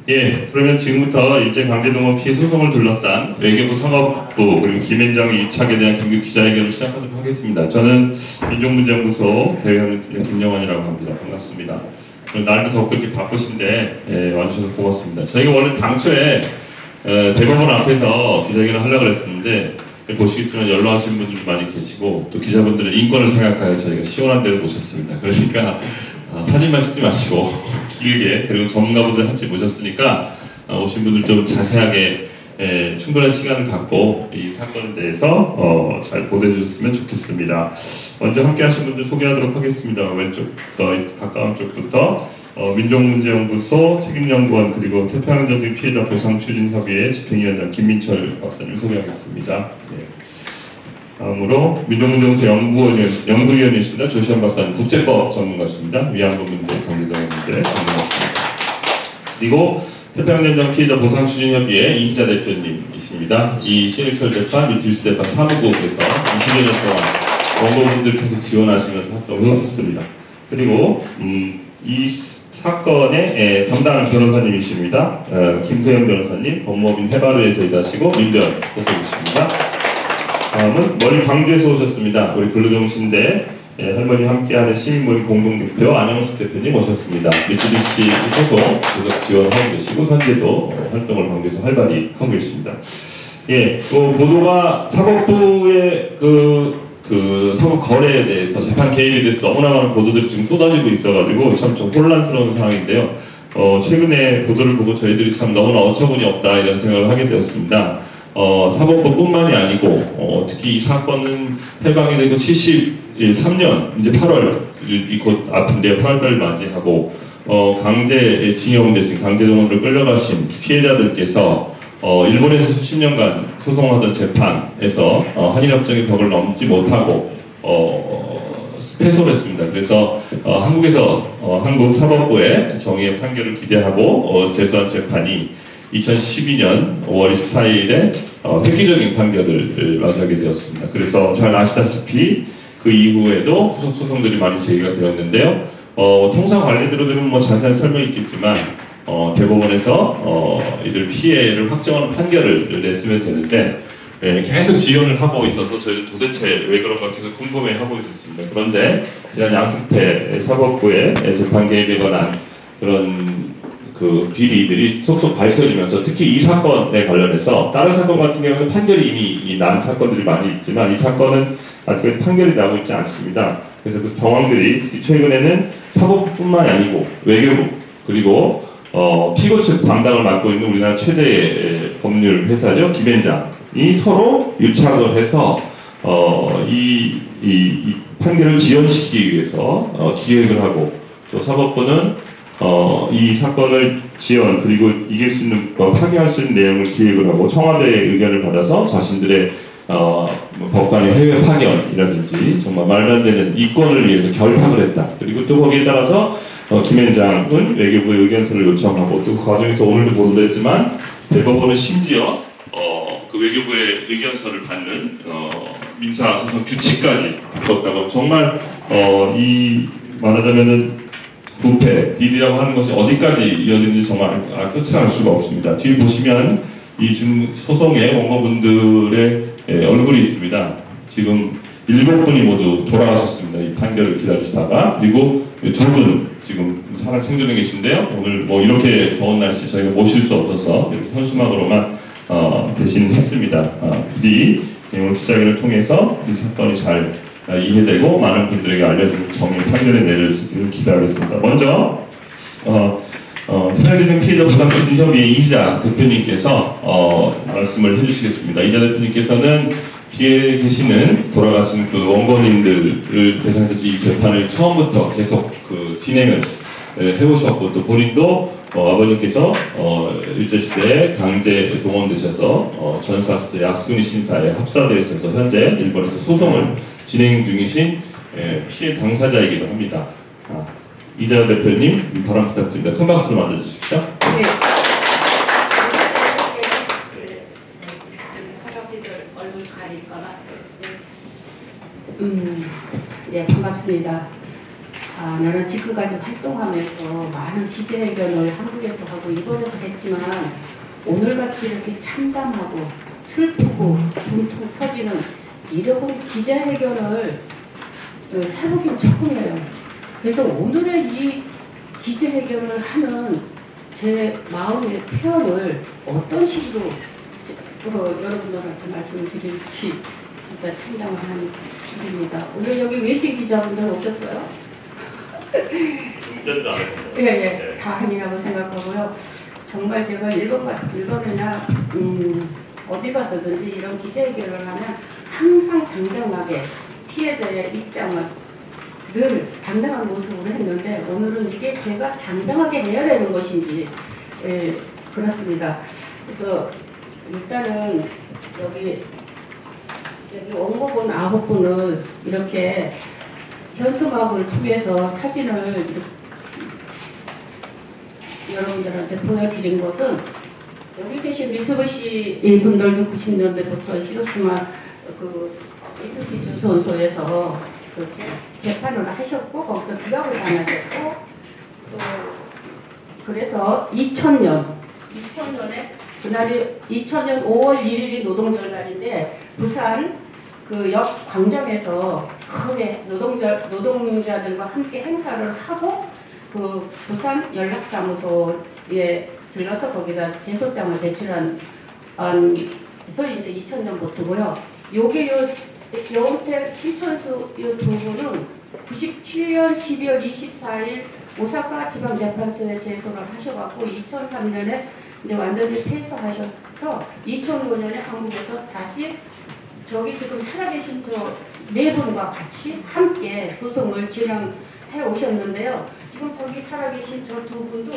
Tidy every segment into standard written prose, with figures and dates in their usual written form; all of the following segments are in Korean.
예, 그러면 지금부터 일제강제동원 피해 소송을 둘러싼 외교부 상업부 그리고 김앤장 유착에 대한 긴급 기자회견을 시작하도록 하겠습니다. 저는 민족문제연구소 대변인 김영환이라고 합니다. 반갑습니다. 날도 덥고 이렇게 바쁘신데 와주셔서 고맙습니다. 저희가 원래 당초에 대법원 앞에서 기자회견을 하려고 했었는데 보시겠지만 연로하신 분들도 많이 계시고 또 기자분들은 인권을 생각하여 저희가 시원한 데를 모셨습니다. 그러니까 사진만 찍지 마시고 길게 그리고 전문가분들 같이 모셨으니까 오신 분들 좀 자세하게 충분한 시간을 갖고 이 사건에 대해서 잘 보도해 주셨으면 좋겠습니다. 먼저 함께 하신 분들 소개하도록 하겠습니다. 왼쪽 가까운 쪽부터 민족문제연구소 책임연구원 그리고 태평양전쟁 피해자 보상추진협의회 집행위원장 김민철 박사님 소개하겠습니다. 네. 다음으로 민족문제연구소 연구위원이십니다. 조시현 박사님 국제법 전문가십니다. 위안부 문제, 강제동원 문제 전문가십니다. 그리고 태평양전쟁 피해자 보상추진협의회 이희자 대표님이십니다. 이 신일철 재판, 이 딜스 재판 사무국에서 20여 년 동안 원고분들 계속 지원하시면서 활동을 해오셨습니다. 그리고 이 사건의 담당 변호사님이십니다. 김세영 변호사님, 법무법인 해바르에서 일하시고 민변 소속이십니다. 다음은 멀리 광주에서 오셨습니다. 우리 근로정신대 할머니 함께하는 시민모임 공동대표 안영숙 대표님 오셨습니다. 미쓰비시 소속 계속 지원하고 계시고 현재도 활동을 광주에서 활발히 하고 계십니다. 예, 보도가 사법부의 사법 거래에 대해서 재판 개입에 대해서 너무나 많은 보도들이 지금 쏟아지고 있어가지고 참 좀 혼란스러운 상황인데요. 최근에 보도를 보고 저희들이 참 너무나 어처구니 없다 이런 생각을 하게 되었습니다. 사법부뿐만이 아니고 특히 이 사건은 해방이 되고 73년 이제 8월 곧 아픈데 8월달 맞이하고 강제 징용 대신 강제동원으로 끌려가신 피해자들께서 일본에서 수십 년간 소송하던 재판에서 한일협정의 벽을 넘지 못하고 패소를 했습니다. 그래서 한국에서 한국 사법부의 정의의 판결을 기대하고 제소한 재판이 2012년 5월 24일에 획기적인 판결을 맞이하게 되었습니다. 그래서 잘 아시다시피 그 이후에도 후속 소송들이 많이 제기가 되었는데요. 통상 관례대로는 뭐 자세한 설명이 있겠지만 대법원에서 이들 피해를 확정하는 판결을 냈으면 되는데 계속 지연을 하고 있어서 저희는 도대체 왜 그런가 계속 궁금해하고 있었습니다. 그런데 지난 양승태 사법부의 재판 개입에 관한 그런 비리들이 속속 밝혀지면서 특히 이 사건에 관련해서 다른 사건 같은 경우는 판결이 이미 난 사건들이 많이 있지만 이 사건은 아직 판결이 나고 있지 않습니다. 그래서 그 정황들이 특히 최근에는 사법부뿐만이 아니고 외교부 그리고 피고 측 담당을 맡고 있는 우리나라 최대의 법률 회사죠. 김앤장이 서로 유착을 해서 이 판결을 지연시키기 위해서 기획을 하고 또 사법부는 이 사건을 지연 그리고 이길 수 있는 파기할 수 있는 내용을 기획을 하고 청와대의 의견을 받아서 자신들의 법관의 해외 파견이라든지 정말 말도 안 되는 이권을 위해서 결탁을 했다. 그리고 또 거기에 따라서 김앤장은 외교부의 의견서를 요청하고 또 그 과정에서 오늘도 보도됐지만 대법원은 심지어 그 외교부의 의견서를 받는 민사소송 규칙까지 바꿨다고 정말 이 말하자면은 부패, 비리라고 하는 것이 어디까지 이어지는지 정말 끝을 알 수가 없습니다. 뒤에 보시면 이 소송의 원고분들의 얼굴이 있습니다. 지금 7분이 모두 돌아가셨습니다. 이 판결을 기다리시다가. 그리고 2분 지금 살아 생존해 계신데요. 오늘 뭐 이렇게 더운 날씨 저희가 모실 수 없어서 이렇게 현수막으로만 대신했습니다. 부디 오늘 기자회견을 통해서 이 사건이 잘 이해되고 많은 분들에게 알려지는 정의 판결의 내리기를 기대하겠습니다. 먼저 태평양전쟁 피해자 보상추진협의회 이희자 대표님께서 말씀을 해주시겠습니다. 이희자 대표님께서는 뒤에 계시는 돌아가신 그 원고님들을 대상으로 이 재판을 처음부터 계속 진행을 해오셨고 또 본인도 아버님께서 일제시대에 강제 동원되셔서 전사스 야스쿠니 신사에 합사되셔서 현재 일본에서 소송을 진행 중이신 피해 당사자이기도 합니다. 이희자 대표님 발언 부탁드립니다. 큰 박수로 맞아주십시오. 네. 얼굴 가릴까봐. 네, 반갑습니다. 나는 지금까지 활동하면서 많은 기자회견을 한국에서 하고 일본에서 했지만 오늘같이 이렇게 참담하고 슬프고 분통 터지는 이런 기자회견을 해보긴 처음이에요. 그래서 오늘의 이 기자회견을 하는 제 마음의 표현을 어떤 식으로 여러분들한테 말씀을 드릴지 진짜 참담한 일입니다. 오늘 여기 외신 기자분들 오셨어요? 운전도 안 했어요. 예, 예. 다행이라고 생각하고요. 정말 제가 일본이나 어디 가서든지 이런 기자회견을 하면 항상 당당하게 피해자의 입장을 늘 당당한 모습으로 했는데 오늘은 이게 제가 당당하게 해야 되는 것인지 그렇습니다. 그래서 일단은 여기 원고분 9분을 이렇게 현수막을 통해서 사진을 여러분들한테 보여드린 것은 여기 계신 미쓰비시 일분들도 90년대부터 히로시마 미쓰비시 주선소에서 재판을 하셨고 거기서 기각을 당하셨고 또 그래서 2000년에 그날이 2000년 5월 1일이 노동절 날인데 부산 그 역 광장에서 크게 노동자들과 함께 행사를 하고 그 부산 연락사무소에 들러서 거기다 제소장을 제출한 그래서 이제 2000년부터고요. 요게 여운택 신천수 이 두 분은 97년 12월 24일 오사카 지방재판소에 제소를 하셔갖고 2003년에 이제 완전히 퇴소하셔서 2005년에 한국에서 다시 저기 지금 살아계신 저 네 분과 같이 함께 소송을 진행해 오셨는데요. 지금 저기 살아계신 저 두 분도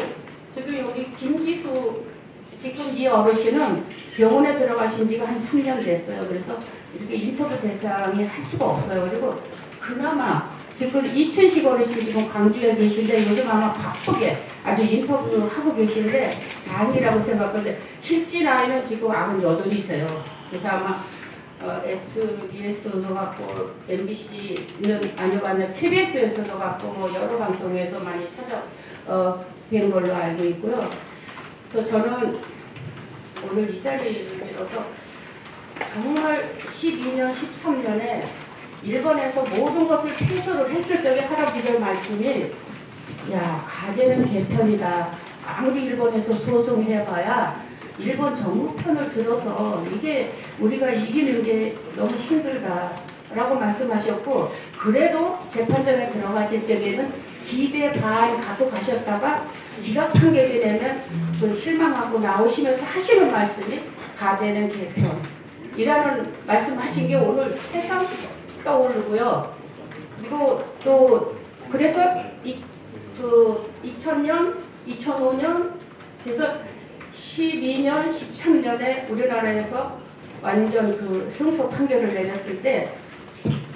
지금 여기 김기수 지금 이 어르신은 병원에 들어가신 지가 한 3년 됐어요. 그래서 이렇게 인터뷰 대상이 할 수가 없어요. 그리고 그나마 지금 이춘식 어르신 지금 광주에 계신데 요즘 아마 바쁘게 아주 인터뷰하고 계신데 다행이라고 생각하는데 실제 나이는 지금 98이세요. 그래서 아마 SBS에서 갖고 MBC는 아니고 KBS에서도 갖고 뭐 여러 방송에서 많이 찾아뵌 걸로 알고 있고요. 그래서 저는 오늘 이 자리를 빌어서 정말 12년, 13년에 일본에서 모든 것을 퇴소를 했을 적에 할아버지의 말씀이 야, 가재는 개편이다. 아무리 일본에서 소송해봐야 일본 정부 편을 들어서 이게 우리가 이기는 게 너무 힘들다라고 말씀하셨고 그래도 재판정에 들어가실 적에는 기대 반 갖고 가셨다가 기각 판결이 되면 그 실망하고 나오시면서 하시는 말씀이 가재는 개편이라는 말씀하신 게 오늘 새삼 떠오르고요. 그리고 또 그래서 2000년, 2005년 그래서 12년, 13년에 우리나라에서 완전 그 승소 판결을 내렸을 때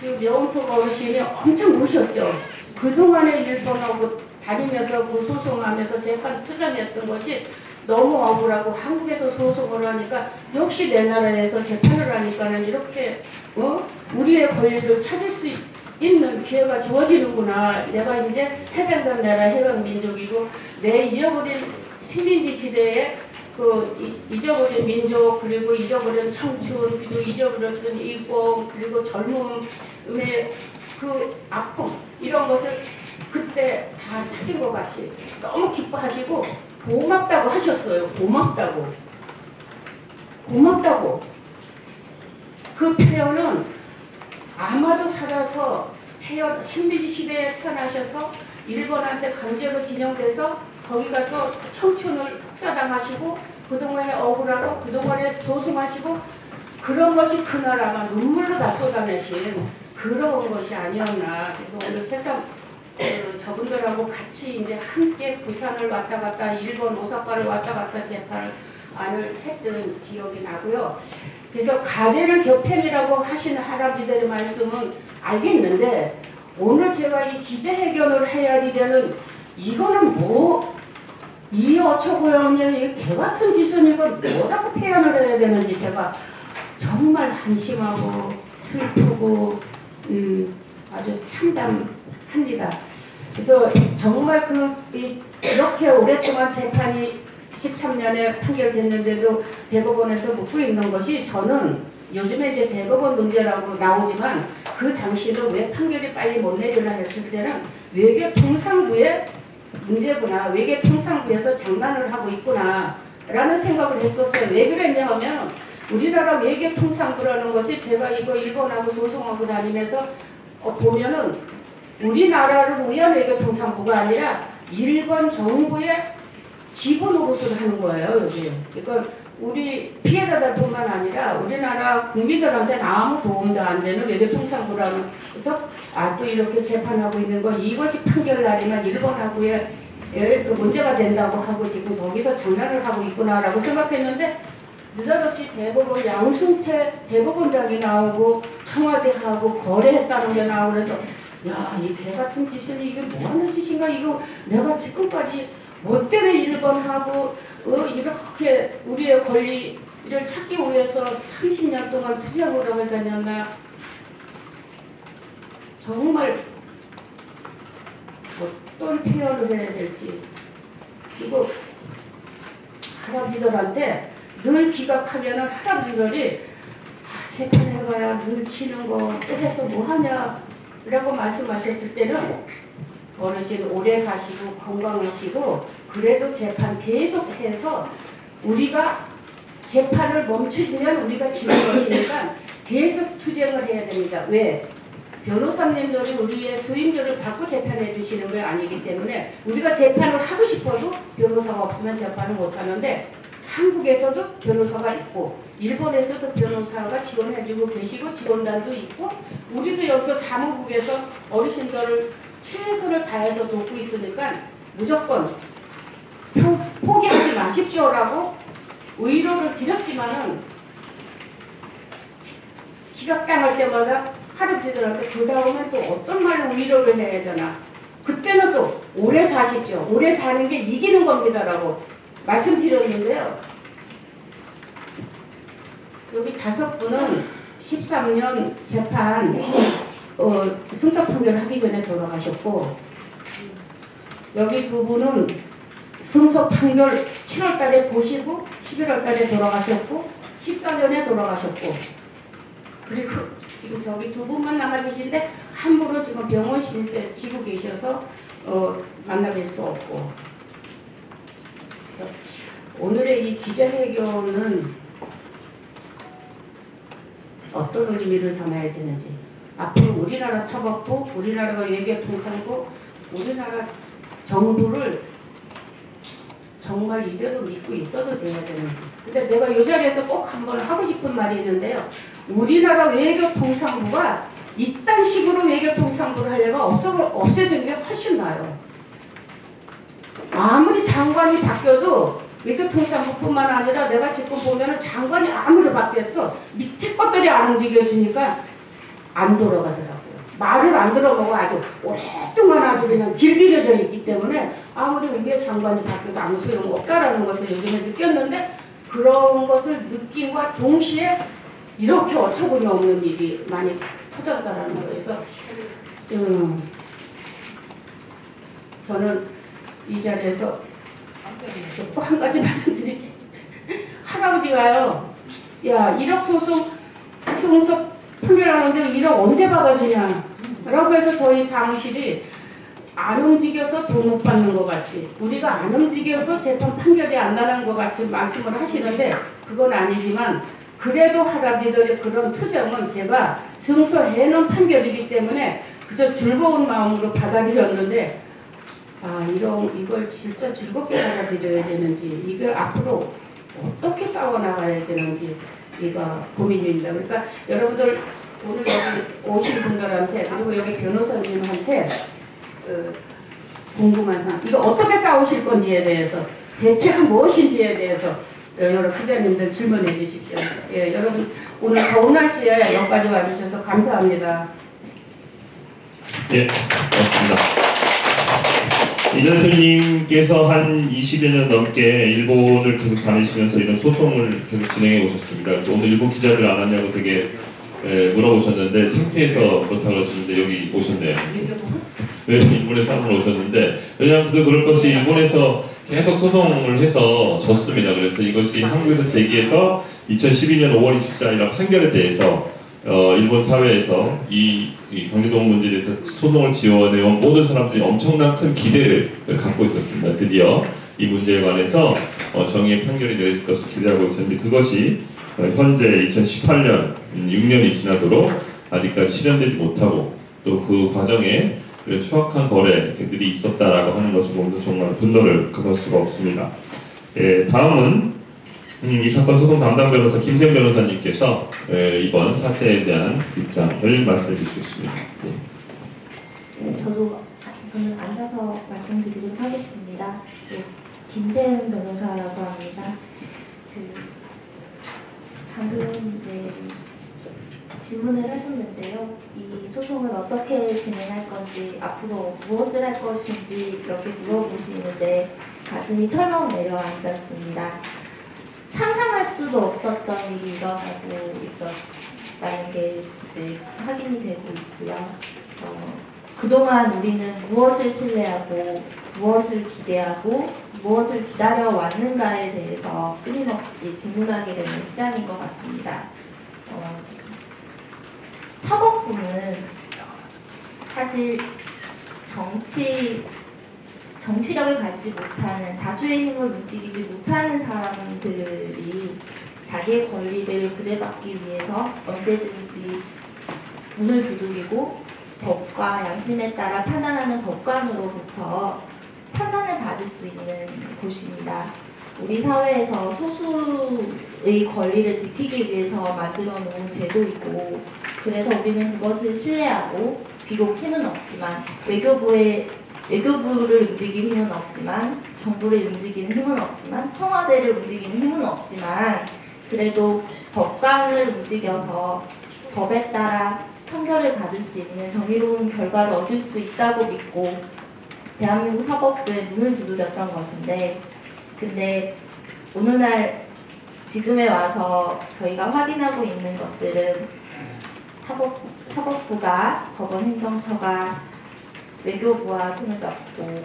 그 명토 어르신이 엄청 우셨죠. 그동안에 일본하고 다니면서 그 소송하면서 재판 투쟁했던 것이 너무 억울하고 한국에서 소송을 하니까 역시 내 나라에서 재판을 하니까는 이렇게 우리의 권리를 찾을 수 있는 기회가 주어지는구나. 내가 이제 해방된 나라 해방민족이고 내 잊어버린 식민지 지대에 그 잊어버린 민족 그리고 잊어버린 청춘 그리고 잊어버렸던 이공 그리고 젊음의 그 아픔 이런 것을 그때 다 찾은 것 같이 너무 기뻐하시고 고맙다고 하셨어요. 고맙다고 그 표현은 아마도 살아서 식민지 시대에 태어나셔서 일본한테 강제로 진영돼서 거기 가서 청춘을 폭사당하시고 그동안에 억울하고 그동안에 소송하시고 그런 것이 그 나라가 눈물로 다 쏟아내신 그런 것이 아니었나. 그래서 오늘 세상 저분들하고 같이 이제 함께 부산을 왔다 갔다 일본 오사카를 왔다 갔다 재판을 했던 기억이 나고요. 그래서 가재는 개편이라고 하시는 할아버지들의 말씀은 알겠는데 오늘 제가 이 기자회견을 해야 되는 이거는 뭐 이 어처구니없는 이 개같은 짓은 이걸 뭐라고 표현을 해야 되는지 제가 정말 한심하고 슬프고 아주 참담합니다. 그래서 정말 이렇게 오랫동안 재판이 13년에 판결됐는데도 대법원에서 묻고 있는 것이 저는 요즘에 이제 대법원 문제라고 나오지만 그 당시는 왜 판결이 빨리 못 내리나 했을 때는 외교통상부의 문제구나. 외교통상부에서 장난을 하고 있구나 라는 생각을 했었어요. 왜 그랬냐 하면 우리나라 외교통상부라는 것이 제가 이거 일본하고 소송하고 다니면서 보면은 우리나라를 위한 외교통상부가 아니라 일본 정부의 지분 노릇을 하는 거예요. 여기. 그러니까 우리 피해자들뿐만 아니라 우리나라 국민들한테는 아무 도움도 안 되는 외교통상부라는 그래서 또 이렇게 재판하고 있는 거 이것이 판결날이면 일본하고의 그 문제가 된다고 하고 지금 거기서 장난을 하고 있구나라고 생각했는데 느닷없이 대법원 양승태 대법원장이 나오고 청와대하고 거래했다는 게 나오고 그래서 야, 이 개 같은 짓은 이게 뭐 하는 짓인가 이거 내가 지금까지 뭐 때문에 일본하고 이렇게 우리의 권리를 찾기 위해서 30년 동안 투쟁을 하고 다녔나 정말 어떤 표현을 해야 될지 이거 할아버지들한테 늘 기각하면은 할아버지들이 재판해봐야 늘 치는 거 떼서 뭐하냐 라고 말씀하셨을 때는 어르신 오래 사시고 건강하시고 그래도 재판 계속해서 우리가 재판을 멈추면 우리가 지는 것이니까 계속 투쟁을 해야 됩니다. 왜? 변호사님들은 우리의 수임료를 받고 재판해 주시는 게 아니기 때문에 우리가 재판을 하고 싶어도 변호사가 없으면 재판을 못하는데 한국에서도 변호사가 있고 일본에서도 변호사가 지원해주고 계시고 지원단도 있고 우리도 여기서 사무국에서 어르신들을 최선을 다해서 돕고 있으니까 무조건 포기하지 마십시오라고 의료를 드렸지만은 기각당할 때마다 할아버지들한테 그 다음에 또 어떤 말로 위로를 해야 되나 그때는 또 오래 사십시오. 오래 사는 게 이기는 겁니다라고 말씀드렸는데요. 여기 5분은 13년 재판 승소 판결하기 전에 돌아가셨고 여기 2분은 승소 판결 7월 달에 보시고 11월 달에 돌아가셨고 14년에 돌아가셨고 그리고 지금 저기 2분만 남아 계신데 함부로 지금 병원 신세 지고 계셔서 만나뵐 수 없고 오늘의 이 기자회견은 어떤 의미를 담아야 되는지 앞으로 우리나라 사법부, 우리나라가 외교통상부, 우리나라 정부를 정말 이대로 믿고 있어도 돼야 되는지 근데 내가 이 자리에서 꼭 한번 하고 싶은 말이 있는데요. 우리나라 외교통상부가 이딴 식으로 외교통상부를 하려면 없애지는 게 훨씬 나아요. 아무리 장관이 바뀌어도 외교통상부뿐만 아니라 내가 지금 보면은 장관이 아무리 바뀌었어 밑에 것들이 안 움직여지니까 안 돌아가더라고요. 말을 안 들어보고 아주 오랫동안 아주 그냥 길들여져 있기 때문에 아무리 위에 장관이 바뀌어도 아무 소용없다라는 것을 요즘에 느꼈는데 그런 것을 느낌과 동시에 이렇게 어처구니 없는 일이 많이 터졌다라는 거에서 저는 이 자리에서 또 한 가지 말씀드릴게요. 할아버지가요, 야 1억 소송 승소 판결하는데 1억 언제 받아지냐 라고 해서 저희 사무실이 안 움직여서 돈 못 받는 것 같이 우리가 안 움직여서 재판 판결이 안 나는 것 같이 말씀을 하시는데 그건 아니지만 그래도 할아버지들의 그런 투정은 제가 승소해놓은 판결이기 때문에 그저 즐거운 마음으로 받아들였는데 이걸 진짜 즐겁게 받아들여야 되는지 이걸 앞으로 어떻게 싸워나가야 되는지 이거 고민입니다. 그러니까 여러분들 오늘 여기 오신 분들한테 그리고 여기 변호사님한테 궁금한 사항 이거 어떻게 싸우실 건지에 대해서 대체가 무엇인지에 대해서 여러 기자님들 질문해 주십시오. 예, 여러분 오늘 더운 날씨에 여기까지 와주셔서 감사합니다. 예, 고맙습니다. 이 대표님께서 한 20여 년 넘게 일본을 계속 다니시면서 이런 소송을 계속 진행해 오셨습니다. 그래서 오늘 일본 기자들 안 왔냐고 되게 물어보셨는데 창피해서 그렇다고 하셨는데 여기 오셨네요. 일본에 사람을 오셨는데, 왜냐하면 그럴 것이 일본에서 계속 소송을 해서 졌습니다. 그래서 이것이 한국에서 제기해서 2012년 5월 24일날 판결에 대해서 일본 사회에서 이 강제동원 문제에 대해서 소송을 지원해온 모든 사람들이 엄청난 큰 기대를 갖고 있었습니다. 드디어 이 문제에 관해서 정의의 판결이 내릴 것을 기대하고 있었는데, 그것이 현재 2018년 6년이 지나도록 아직까지 실현되지 못하고, 또 그 과정에 그런 추악한 거래들이 있었다라고 하는 것을 보면서 정말 분노를 금할 수가 없습니다. 다음은 이 사건 소송 담당 변호사 김세영 변호사님께서 이번 사태에 대한 입장을 말씀해 주시겠습니다. 저는 앉아서 말씀드리도록 하겠습니다. 김세영 변호사라고 합니다. 방금 질문을 하셨는데요. 이 소송을 어떻게 진행할 건지, 앞으로 무엇을 할 것인지 이렇게 물어보시는데 가슴이 철렁 내려앉았습니다. 상상할 수도 없었던 일이 일어나고 있었다는 게 이제 확인이 되고 있고요. 그동안 우리는 무엇을 신뢰하고 무엇을 기대하고 무엇을 기다려 왔는가에 대해서 끊임없이 질문하게 되는 시간인 것 같습니다. 사법부는 사실 정치력을 가지지 못하는, 다수의 힘을 움직이지 못하는 사람들이 자기의 권리를 구제받기 위해서 언제든지 문을 두드리고 법과 양심에 따라 판단하는 법관으로부터 판단을 받을 수 있는 곳입니다. 우리 사회에서 소수의 권리를 지키기 위해서 만들어 놓은 제도이고, 그래서 우리는 그것을 신뢰하고, 비록 힘은 없지만 외교부를 움직이는 힘은 없지만, 정부를 움직이는 힘은 없지만, 청와대를 움직이는 힘은 없지만, 그래도 법관을 움직여서 법에 따라 판결을 받을 수 있는 정의로운 결과를 얻을 수 있다고 믿고 대한민국 사법부에 문을 두드렸던 것인데, 근데 오늘날 지금에 와서 저희가 확인하고 있는 것들은 사법부가, 법원행정처가 외교부와 손을 잡고,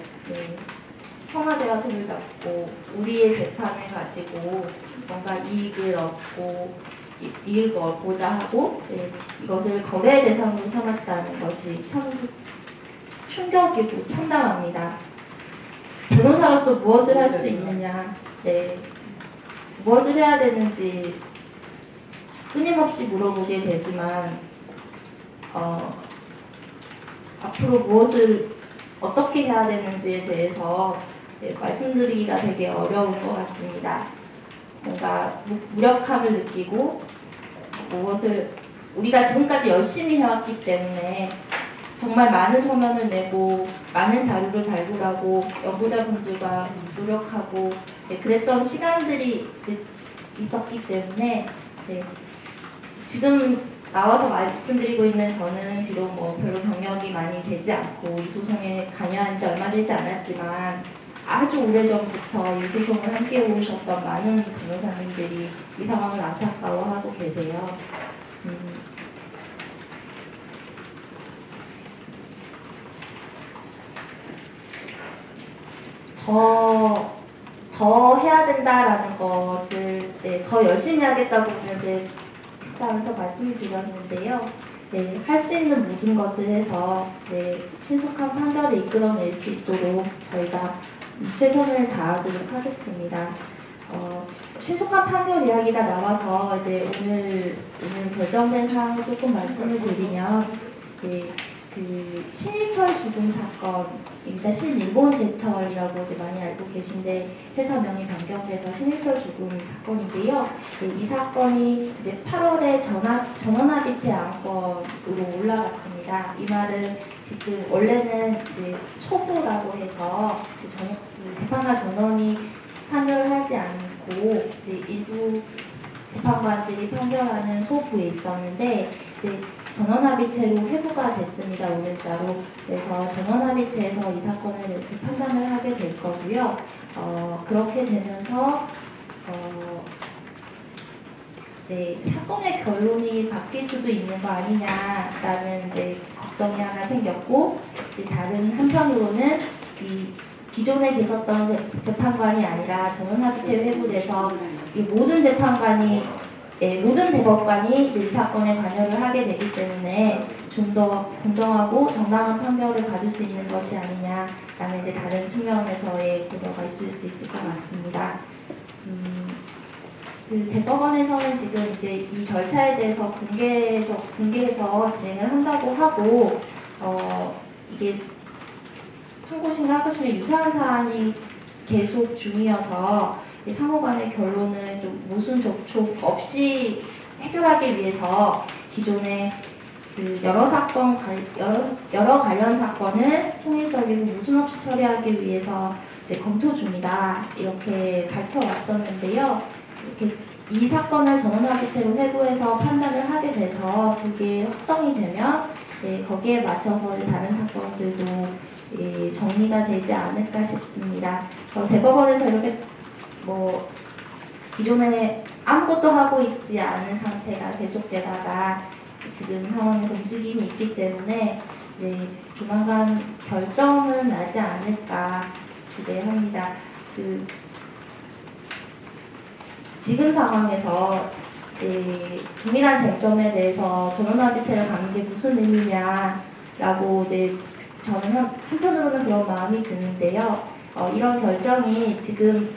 청와대와 손을 잡고 우리의 재판을 가지고 뭔가 이익을 얻고자 하고, 이것을 거래 대상으로 삼았다는 것이 참 충격이고 참담합니다. 변호사로서 무엇을 할 수 있느냐, 무엇을 해야 되는지 끊임없이 물어보게 되지만, 앞으로 무엇을 어떻게 해야 되는지에 대해서 말씀드리기가 되게 어려운 것 같습니다. 뭔가 무력함을 느끼고, 무엇을 우리가 지금까지 열심히 해왔기 때문에 정말 많은 서면을 내고 많은 자료를 발굴하고 연구자분들과 노력하고 그랬던 시간들이 있었기 때문에 지금 나와서 말씀드리고 있는 저는 비록 별로 경력이 많이 되지 않고 이 소송에 관여한 지 얼마 되지 않았지만, 아주 오래전부터 이 소송을 함께 오셨던 많은 변호사님들이 이 상황을 안타까워하고 계세요. 더 해야 된다라는 것을 더 열심히 하겠다고 오늘 식사하면서 말씀을 드렸는데요. 할 수 있는 모든 것을 해서 신속한 판결을 이끌어낼 수 있도록 저희가 최선을 다하도록 하겠습니다. 신속한 판결 이야기가 나와서 이제 오늘 결정된 사항을 조금 말씀을 드리면, 그 신일철 죽음 사건입니다. 신일본 제철이라고 이제 많이 알고 계신데 회사명이 변경돼서 신일철 죽음 사건인데요. 이 사건이 이제 8월에 전원합의체 안건으로 올라갔습니다. 이 말은 지금 원래는 이제 소부라고 해서 재판과 전원이 판결을 하지 않고 일부 재판관들이 판결하는 소부에 있었는데, 이제 전원합의체로 회부가 됐습니다. 오늘자로. 그래서 전원합의체에서 이 사건을 이렇게 판단을 하게 될 거고요. 그렇게 되면서 사건의 결론이 바뀔 수도 있는 거 아니냐라는 이제 걱정이 하나 생겼고, 다른 한편으로는 이 기존에 계셨던 재판관이 아니라 전원합의체 회부돼서 이 모든 재판관이 모든 대법관이 이제 이 사건에 관여를 하게 되기 때문에 좀 더 공정하고 정당한 판결을 받을 수 있는 것이 아니냐라는 이제 다른 측면에서의 고려가 있을 수 있을 것 같습니다. 그 대법원에서는 지금 이제 이 절차에 대해서 공개해서 진행을 한다고 하고 이게 한 곳인가 한 곳이 유사한 사안이 계속 중이어서 상호 간의 결론을 좀 모순 접촉 없이 해결하기 위해서 기존에 그 여러 관련 사건을 통일적이고 모순 없이 처리하기 위해서 이제 검토 중이다 이렇게 밝혀왔었는데요. 이렇게 이 사건을 전원합의체로 회부해서 판단을 하게 돼서 그게 확정이 되면 거기에 맞춰서 다른 사건들도 정리가 되지 않을까 싶습니다. 대법원에서 이렇게 뭐 기존에 아무것도 하고 있지 않은 상태가 계속되다가 지금 상황에서 움직임이 있기 때문에 조만간 결정은 나지 않을까 기대합니다. 지금 상황에서 동일한 쟁점에 대해서 전원합의체를 가는 게 무슨 의미냐라고 저는 한편으로는 그런 마음이 드는데요. 이런 결정이 지금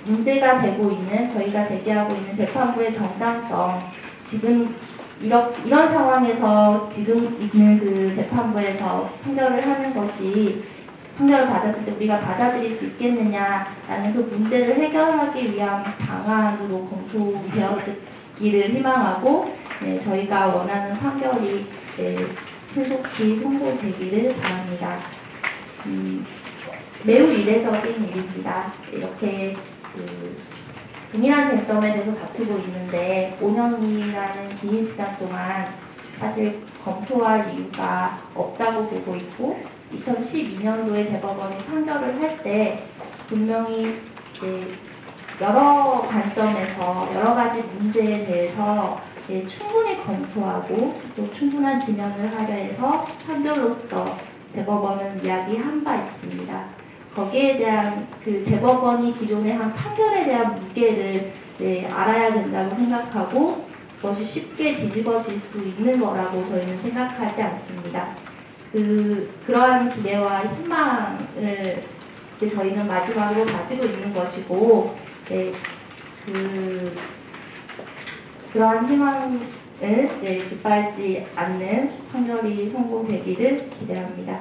문제가 되고 있는 저희가 제기하고 있는 재판부의 정당성 지금 이런 상황에서 지금 있는 그 재판부에서 판결을 하는 것이 판결을 받았을 때 우리가 받아들일 수 있겠느냐라는 그 문제를 해결하기 위한 방안으로 검토되었기를 희망하고 저희가 원하는 판결이 신속히 선고되기를 바랍니다. 매우 이례적인 일입니다. 이렇게 동일한 쟁점에 대해서 다투고 있는데 5년이라는 긴 시간 동안 사실 검토할 이유가 없다고 보고 있고 2012년도에 대법원이 판결을 할 때 분명히 여러 관점에서 여러 가지 문제에 대해서 충분히 검토하고 또 충분한 진언을 하려 해서 판결로서 대법원은 이야기한 바 있습니다. 거기에 대한 그 대법원이 기존에 한 판결에 대한 무게를 알아야 된다고 생각하고 그것이 쉽게 뒤집어질 수 있는 거라고 저희는 생각하지 않습니다. 그러한 기대와 희망을 저희는 마지막으로 가지고 있는 것이고 그러한 희망을 짓밟지 않는 판결이 선고되기를 기대합니다.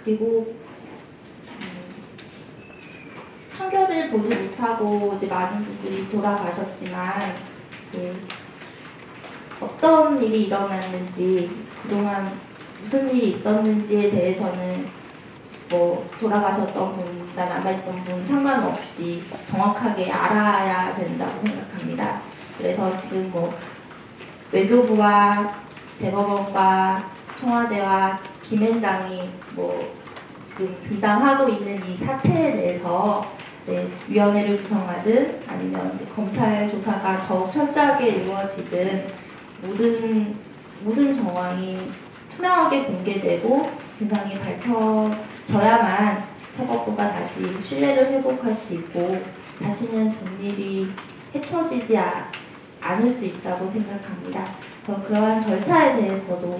그리고 판결을 보지 못하고 많은 분들이 돌아가셨지만 어떤 일이 일어났는지 그동안 무슨 일이 있었는지에 대해서는 뭐 돌아가셨던 분이나 남아있던 분 상관없이 정확하게 알아야 된다고 생각합니다. 그래서 지금 뭐 외교부와 대법원과 청와대와 김앤장이 뭐 지금 등장하고 있는 이 사태에 대해서 위원회를 구성하든 아니면 검찰 조사가 더욱 철저하게 이루어지든 모든 정황이 투명하게 공개되고 진상이 밝혀져야만 사법부가 다시 신뢰를 회복할 수 있고 다시는 동일이 헤쳐지지 않을 수 있다고 생각합니다. 그러한 절차에 대해서도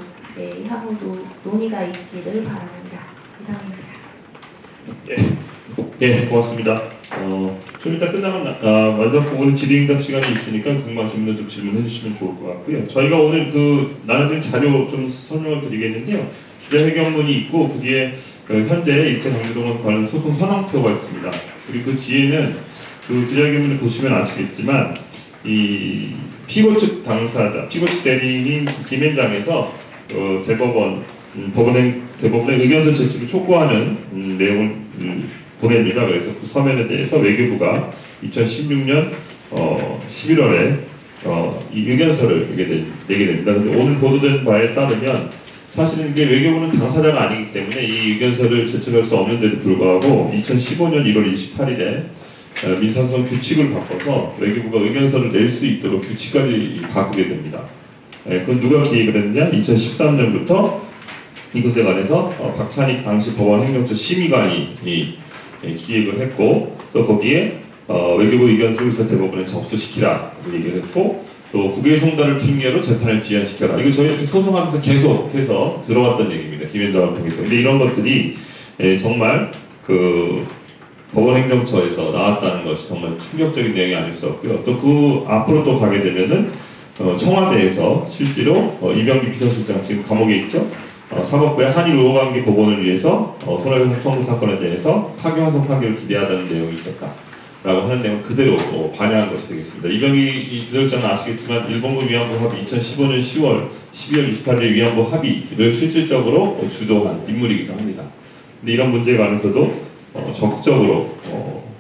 향후도 논의가 있기를 바랍니다. 이상입니다. 네, 고맙습니다. 좀 이따 끝나면 완전 오늘 질의응답 시간이 있으니까 궁금하신 분들 좀 질문해 주시면 좋을 것 같고요. 저희가 오늘 나눠드린 자료 좀 설명을 드리겠는데요. 기자회견문이 있고 그 뒤에 현재 일제강제동원 관련 소송 현황표가 있습니다. 그리고 그 뒤에는 그 기자회견문을 보시면 아시겠지만 이 피고 측 당사자, 피고 측 대리인 김앤장에서 대법원의 의견서 제출을 촉구하는 내용을 보냅니다. 그래서 그 서면에 대해서 외교부가 2016년 11월에 이 의견서를 내게 됩니다. 근데 오늘 보도된 바에 따르면 사실은 이게 외교부는 당사자가 아니기 때문에 이 의견서를 제출할 수 없는데도 불구하고 2015년 1월 28일에 민사소송 규칙을 바꿔서 외교부가 의견서를 낼 수 있도록 규칙까지 바꾸게 됩니다. 그건 누가 기획을 했느냐? 2013년부터 이것에 관해서 박찬익 당시 법원행정처 심의관이 기획을 했고, 또 거기에 외교부 의견서 의사 대법원에 접수시키라 얘기를 했고, 또 국외 송달을 핑계로 재판을 지연시켜라. 이거 저희한테 소송하면서 계속해서 들어왔던 얘기입니다. 김현정을 통해서. 근데 이런 것들이 정말 그 법원행정처에서 나왔다는 것이 정말 충격적인 내용이 아닐 수 없고요. 또 그 앞으로 또 가게 되면은 청와대에서 실제로 이병기 비서실장 지금 감옥에 있죠. 사법부의 한일 의호관계 복원을 위해서 손해배상 청구 사건에 대해서 파기환송 판결을 기대하다는 내용이 있었다라고 하는 내용을 그대로 반영한 것이 되겠습니다. 이병기 비서실장은 아시겠지만 일본군 위안부 합의 2015년 10월 12월 28일 위안부 합의를 실질적으로 주도한 인물이기도 합니다. 근데 이런 문제에 관해서도 적극적으로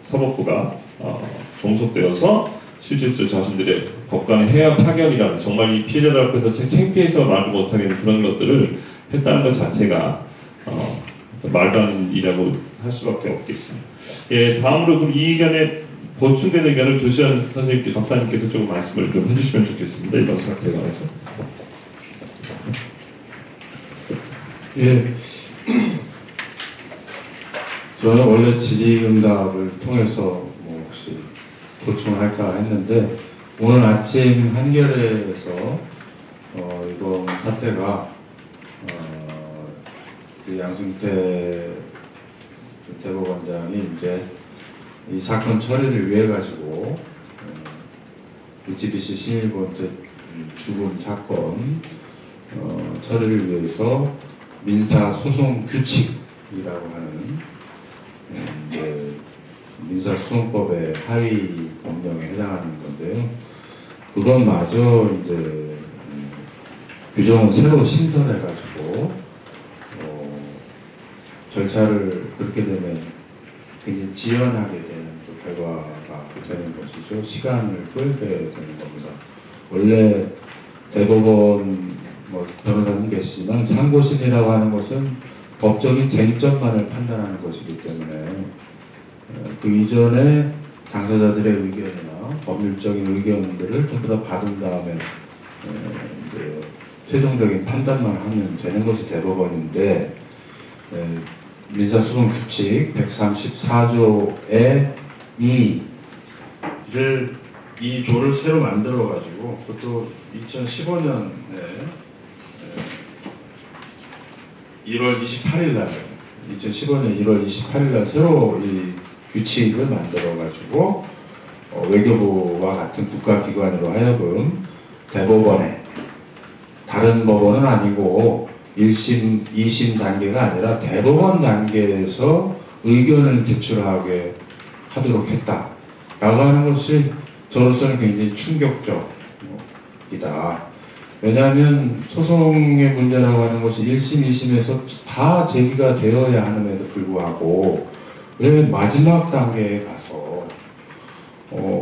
사법부가 종속되어서 실질적으로 자신들의 법관의 해야 파견이라는 정말 이 피해자들 앞에서 창피해서 말도 못하겠는 그런 것들을 했다는 것 자체가 말도 안 되는 일이라고 할 수밖에 없겠습니다. 예, 다음으로 그럼 이 의견에 보충된 의견을 조시환 선생님께 박사님께서 조금 말씀을 좀 해주시면 좋겠습니다. 이번 사태에 관해서. 예. 저는 원래 질의응답을 통해서 뭐 혹시 보충할까 했는데 오늘 아침 한겨레에서 이번 사태가 그 양승태 대법원장이 이제 이 사건 처리를 위해 가지고 미쓰비시 신일본트 죽은 사건 처리를 위해서 민사 소송 규칙이라고 하는 민사소송법의 하위 법령에 해당하는 건데요. 그것마저 이제 규정을 새로 신설해가지고 절차를 그렇게 되면 굉장히 지연하게 되는 또 결과가 되는 것이죠. 시간을 끌게 되는 겁니다. 원래 대법원 변호사님 계시지만 상고심이라고 하는 것은 법적인 쟁점만을 판단하는 것이기 때문에 그 이전에 당사자들의 의견이나 법률적인 의견들을 전부 다 받은 다음에 이제 최종적인 판단만 하면 되는 것이 대법원인데 민사소송 규칙 134조의 2조를 새로 만들어 가지고 그것도 2015년에 1월 28일 날 2015년 1월 28일 날 새로 이 규칙을 만들어 가지고 외교부와 같은 국가기관으로 하여금 대법원에 다른 법원은 아니고 1심, 2심 단계가 아니라 대법원 단계에서 의견을 제출하게 하도록 했다라고 하는 것이 저로서는 굉장히 충격적이다. 왜냐하면 소송의 문제라고 하는 것이 1심, 2심에서 다 제기가 되어야 하는데도 불구하고 왜 마지막 단계에 가서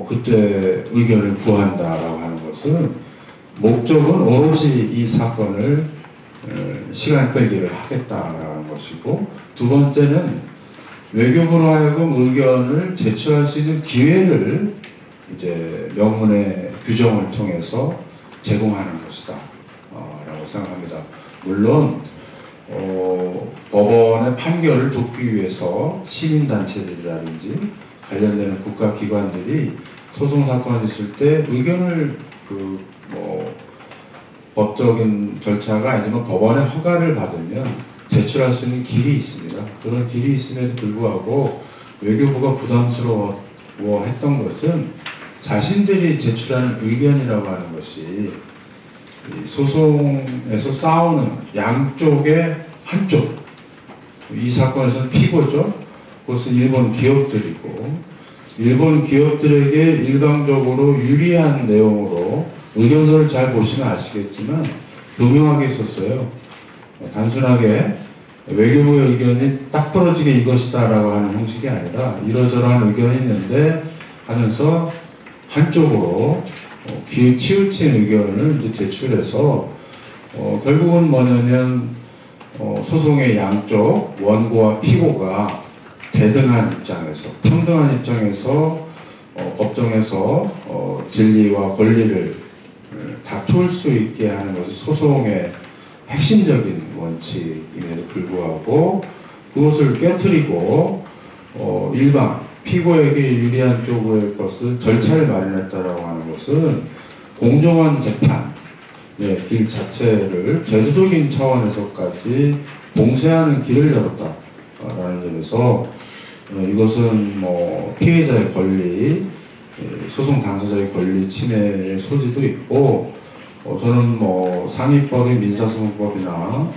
그때 의견을 구한다라고 하는 것은 목적은 오롯이 이 사건을 시간 끌기를 하겠다라는 것이고, 두 번째는 외교부로 하여금 의견을 제출할 수 있는 기회를 이제 명문의 규정을 통해서 제공하는 것이다 라고 생각합니다. 물론 법원의 판결을 돕기 위해서 시민단체들이라든지 관련되는 국가기관들이 소송사건이 있을 때 의견을 법적인 절차가 아니지만 법원의 허가를 받으면 제출할 수 있는 길이 있습니다. 그런 길이 있음에도 불구하고 외교부가 부담스러워했던 것은 자신들이 제출하는 의견이라고 하는 것이 소송에서 싸우는 양쪽의 한쪽, 이 사건에서는 피고죠. 그것은 일본 기업들이고, 일본 기업들에게 일방적으로 유리한 내용으로 의견서를 잘 보시면 아시겠지만 교묘하게 썼어요. 단순하게 외교부의 의견이 딱 떨어지게 이것이다 라고 하는 형식이 아니라 이러저러한 의견이 있는데 하면서 한쪽으로 치우친 의견을 이제 제출해서 결국은 뭐냐면 소송의 양쪽 원고와 피고가 대등한 입장에서 평등한 입장에서 법정에서 진리와 권리를 다툴 수 있게 하는 것이 소송의 핵심적인 원칙임에도 불구하고 그것을 깨트리고 일반 피고에게 유리한 쪽의 것을 절차를 마련했다라고 하는 것은 공정한 재판의 길 자체를 제도적인 차원에서까지 봉쇄하는 길을 열었다라는 점에서 이것은 뭐 피해자의 권리, 소송 당사자의 권리 침해의 소지도 있고 저는 뭐 상위법의 민사소송법이나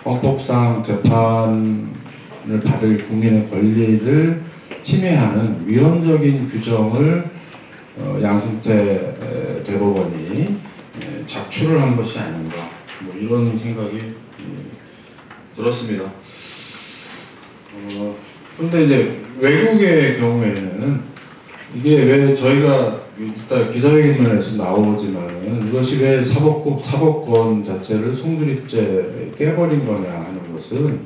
헌법상 재판을 받을 국민의 권리를 침해하는 위헌적인 규정을 양승태 대법원이 작출을 한 것이 아닌가 뭐 이런 생각이 들었습니다. 그런데 이제 외국의 경우에는 이게 왜 저희가 이따 기자회견에서 나오지만은 이것이 왜 사법권 자체를 송두리째 깨버린 거냐 하는 것은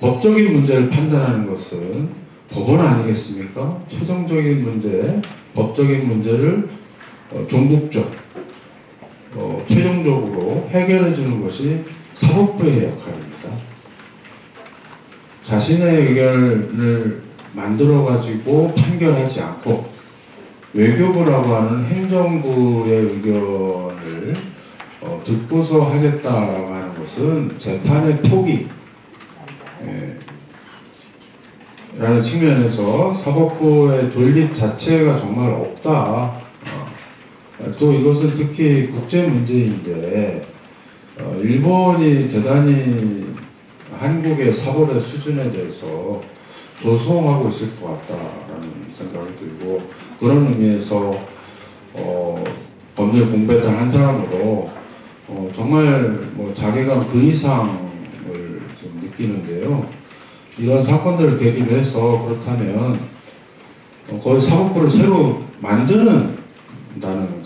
법적인 문제를 판단하는 것은 법원 아니겠습니까? 최종적인 문제, 법적인 문제를 종국적, 최종적으로 해결해 주는 것이 사법부의 역할입니다. 자신의 의견을 만들어가지고 판결하지 않고 외교부라고 하는 행정부의 의견을 듣고서 하겠다라고 하는 것은 재판의 포기 라는 측면에서 사법부의 존립 자체가 정말 없다. 또 이것은 특히 국제 문제인데 일본이 대단히 한국의 사법의 수준에 대해서 조소하고 있을 것 같다라는 생각이 들고 그런 의미에서 법률 공부했던 한 사람으로 정말 뭐 자괴감 그 이상을 좀 느끼는데요. 이런 사건들을 계기로 해서 그렇다면 거의 사법부를 새로 만드는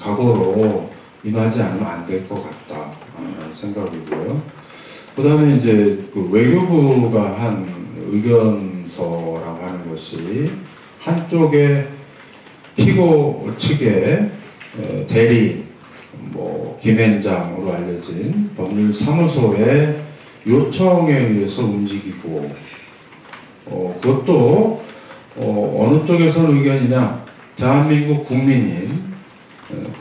각오로 임하지 않으면 안 될 것 같다는 생각이고요. 그 다음에 이제 그 외교부가 한 의견서라고 하는 것이 한쪽에 피고 측의 대리 김앤장으로 알려진 법률사무소의 요청에 의해서 움직이고 그것도 어느 쪽에서는 의견이냐 대한민국 국민의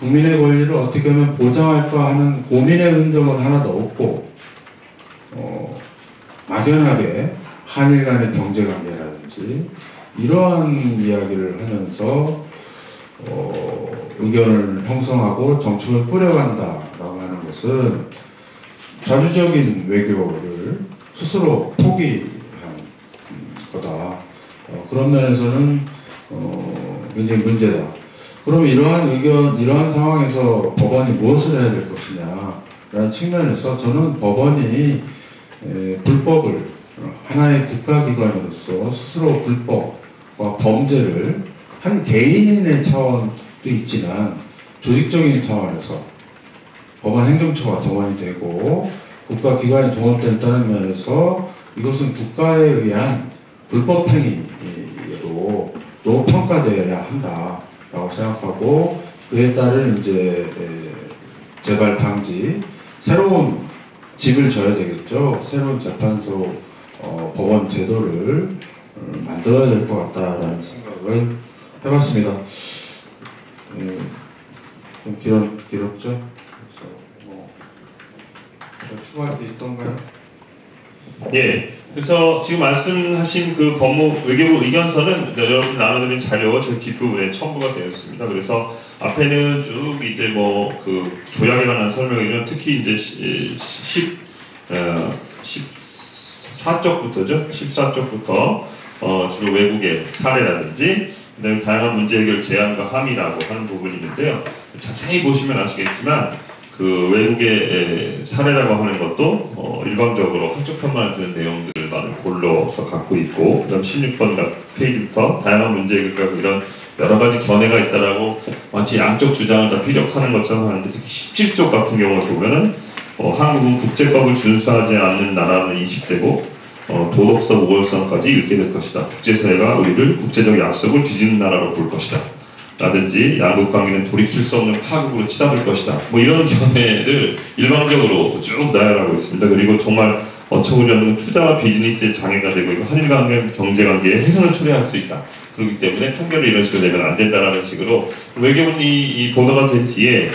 권리를 어떻게 하면 보장할까 하는 고민의 흔적은 하나도 없고 막연하게 한일 간의 경제관계라든지 이러한 이야기를 하면서 의견을 형성하고 정책을 뿌려간다라고 하는 것은 자주적인 외교를 스스로 포기한 거다. 그런 면에서는 굉장히 문제다. 그럼 이러한 상황에서 법원이 무엇을 해야 될 것이냐라는 측면에서 저는 법원이 불법을 하나의 국가기관으로서 스스로 불법과 범죄를 한 개인의 차원도 있지만 조직적인 차원에서 법원 행정처가 동원이 되고 국가기관이 동원된다는 면에서 이것은 국가에 의한 불법행위로 또 평가되어야 한다라고 생각하고 그에 따른 이제 재발 방지 새로운 집을 져야 되겠죠. 새로운 재판소 법원 제도를 만들어야 될 것 같다라는 생각을 해봤습니다. 좀 길었죠? 그래서 추가할 게 있던가요? 예. 그래서 지금 말씀하신 그 외교부 의견서는 여러분 나눠드린 자료 제 뒷부분에 첨부가 되어 있습니다. 그래서 앞에는 쭉 이제 그 조약에 관한 설명이면 특히 이제 14쪽부터죠. 14쪽부터 주로 외국의 사례라든지 그다음에 다양한 문제 해결 제안과 함의라고 하는 부분이 있는데요. 자세히 보시면 아시겠지만 그 외국의 사례라고 하는 것도 일방적으로 한쪽 편만 주는 내용들을 많이 골라서 갖고 있고 그다음 16번 페이지부터 다양한 문제 해결과 이런 여러 가지 견해가 있다라고 마치 양쪽 주장을 다 피력하는 것처럼 하는데 특히 17조 같은 경우를 보면은 한국은 국제법을 준수하지 않는 나라는 인식되고 도덕성, 우월성까지 잃게 될 것이다. 국제사회가 우리를 국제적 약속을 뒤지는 나라로 볼 것이다. 라든지 양국 관계는 돌이킬 수 없는 파국으로 치닫을 것이다. 뭐 이런 견해를 일방적으로 쭉 나열하고 있습니다. 그리고 정말 어처구니없는 투자와 비즈니스의 장애가 되고 있고 한일 관계, 경제 관계에 훼손을 초래할 수 있다. 그렇기 때문에 판결을 이런 식으로 내면 안 된다라는 식으로 외교부는 이 보도가 된 뒤에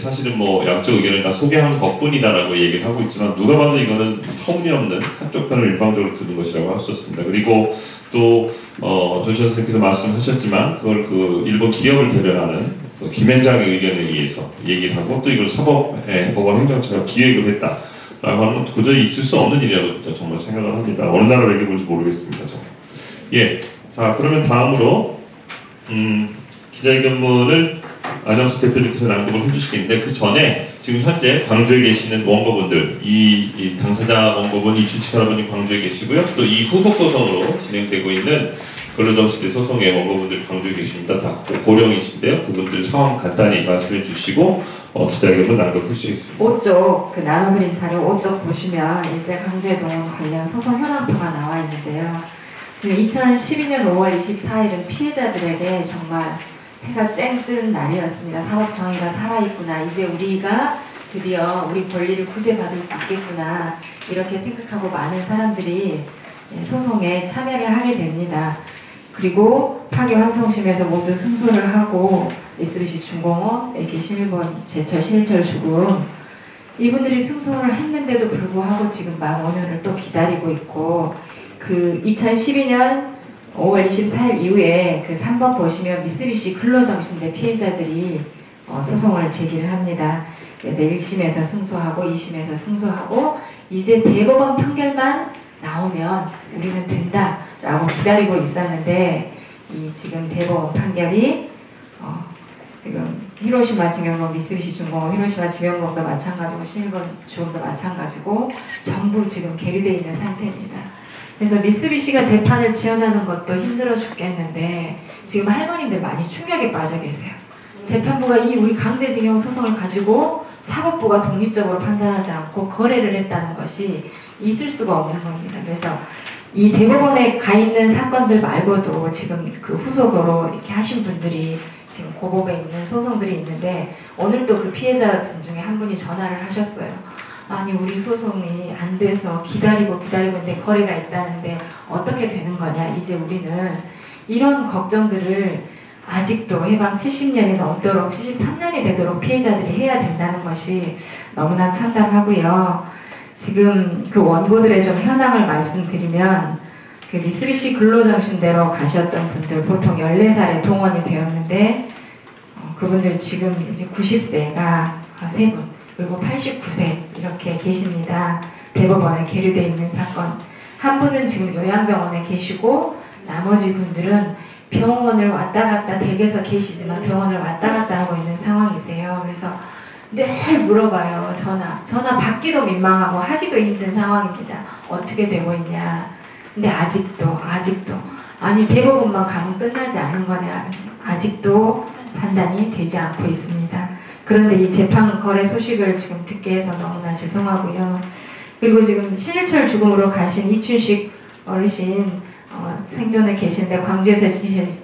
사실은 뭐 양쪽 의견을 다 소개한 것뿐이다라고 얘기를 하고 있지만 누가 봐도 이거는 터무니없는 한쪽 편을 일방적으로 드는 것이라고 할 수 있습니다. 그리고 또 조시 선생님께서 말씀하셨지만 그걸 그 일본 기업을 대변하는 김현장의 의견에 의해서 얘기를 하고 또 이걸 사법법원 행정처가 기획을 했다라고 하는 건 도저히 있을 수 없는 일이라고 정말 생각을 합니다. 어느 나라 외교부인지 모르겠습니다. 예. 자, 그러면 다음으로 기자회견문을 안영수 대표님께서 낭독을 해주시겠는데 그 전에 지금 현재 광주에 계시는 원고분들 이 당사자 원고분 이춘식 할아버님 광주에 계시고요. 또 이 후속 소송으로 진행되고 있는 근로정시대 소송의 원고분들 광주에 계십니다. 다 고령이신데요. 그분들 상황 간단히 말씀해 주시고 기자회견문 낭독해 주시겠습니다. 5쪽 그 나눠드린 자료 5쪽 보시면 일제강제동원 관련 소송 현황표가 나와 있는데요. 2012년 5월 24일은 피해자들에게 정말 해가 쨍뜬 날이었습니다. 사법 정의가 살아있구나. 이제 우리가 드디어 우리 권리를 구제받을 수 있겠구나. 이렇게 생각하고 많은 사람들이 소송에 참여를 하게 됩니다. 그리고 파기환송심에서 모두 승소를 하고 미쓰비시 중공업, AK 신일본 제철 신일철 죽음 이분들이 승소를 했는데도 불구하고 지금 막 5년을 또 기다리고 있고 그 2012년 5월 24일 이후에 그 3번 보시면 미쓰비시 근로정신대 피해자들이 소송을 제기를 합니다. 그래서 1심에서 승소하고 2심에서 승소하고 이제 대법원 판결만 나오면 우리는 된다라고 기다리고 있었는데 이 지금 대법원 판결이 지금 히로시마 증영공, 미쓰비시 중공업, 히로시마 증영공도 마찬가지고 신일본 주업도 마찬가지고 전부 지금 계류되어 있는 상태입니다. 그래서 미쓰비시가 재판을 지원하는 것도 힘들어 죽겠는데 지금 할머님들 많이 충격에 빠져 계세요. 재판부가 이 우리 강제징용 소송을 가지고 사법부가 독립적으로 판단하지 않고 거래를 했다는 것이 있을 수가 없는 겁니다. 그래서 이 대법원에 가 있는 사건들 말고도 지금 그 후속으로 이렇게 하신 분들이 지금 고법에 있는 소송들이 있는데 오늘도 그 피해자분 중에 한 분이 전화를 하셨어요. 아니 우리 소송이 안 돼서 기다리고 있는데 거래가 있다는데 어떻게 되는 거냐. 이제 우리는 이런 걱정들을 아직도 해방 70년이 넘도록 73년이 되도록 피해자들이 해야 된다는 것이 너무나 참담하고요. 지금 그 원고들의 좀 현황을 말씀드리면 그 미쓰비시 근로정신대로 가셨던 분들 보통 14살에 동원이 되었는데 그분들 지금 이제 90세가 3분 그리고 89세 이렇게 계십니다. 대법원에 계류되어 있는 사건 한 분은 지금 요양병원에 계시고 나머지 분들은 병원을 왔다 갔다 댁에서 계시지만 병원을 왔다 갔다 하고 있는 상황이세요. 그래서 늘 물어봐요. 전화 받기도 민망하고 하기도 힘든 상황입니다. 어떻게 되고 있냐. 근데 아직도 아니 대법원만 가면 끝나지 않은 거냐. 아직도 판단이 되지 않고 있습니다. 그런데 이 재판 거래 소식을 지금 듣게 해서 너무나 죄송하고요. 그리고 지금 신일철 죽음으로 가신 이춘식 어르신 생존에 계시는데 광주에서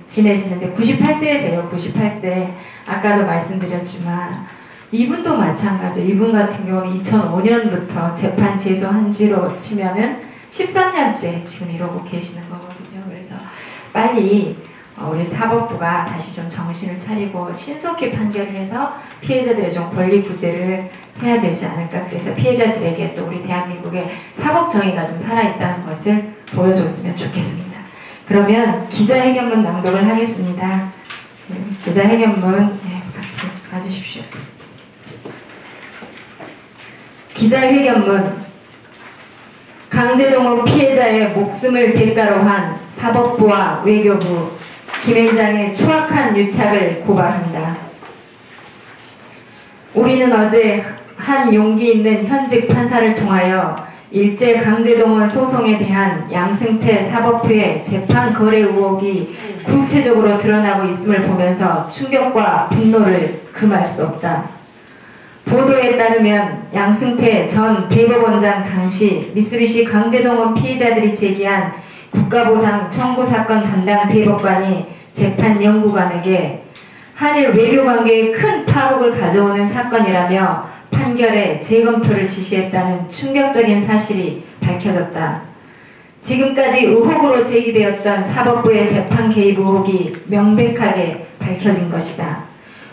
지내시는데 98세세요. 98세. 아까도 말씀드렸지만 이분도 마찬가지죠. 이분 같은 경우는 2005년부터 재판 제소한 지로 치면은 13년째 지금 이러고 계시는 거거든요. 그래서 빨리 우리 사법부가 다시 좀 정신을 차리고 신속히 판결을 해서 피해자들의 좀 권리 구제를 해야 되지 않을까. 그래서 피해자들에게 또 우리 대한민국의 사법 정의가 좀 살아있다는 것을 보여줬으면 좋겠습니다. 그러면 기자회견문 낭독을 하겠습니다. 기자회견문 같이 봐주십시오. 기자회견문 강제동원 피해자의 목숨을 대가로 한 사법부와 외교부 김앤장의 추악한 유착을 고발한다. 우리는 어제 한 용기 있는 현직 판사를 통하여 일제 강제동원 소송에 대한 양승태 사법부의 재판 거래 의혹이 구체적으로 드러나고 있음을 보면서 충격과 분노를 금할 수 없다. 보도에 따르면 양승태 전 대법원장 당시 미쓰비시 강제동원 피해자들이 제기한 국가보상 청구 사건 담당 대법관이 재판 연구관에게 한일 외교관계에 큰 파국을 가져오는 사건이라며 판결에 재검토를 지시했다는 충격적인 사실이 밝혀졌다. 지금까지 의혹으로 제기되었던 사법부의 재판 개입 의혹이 명백하게 밝혀진 것이다.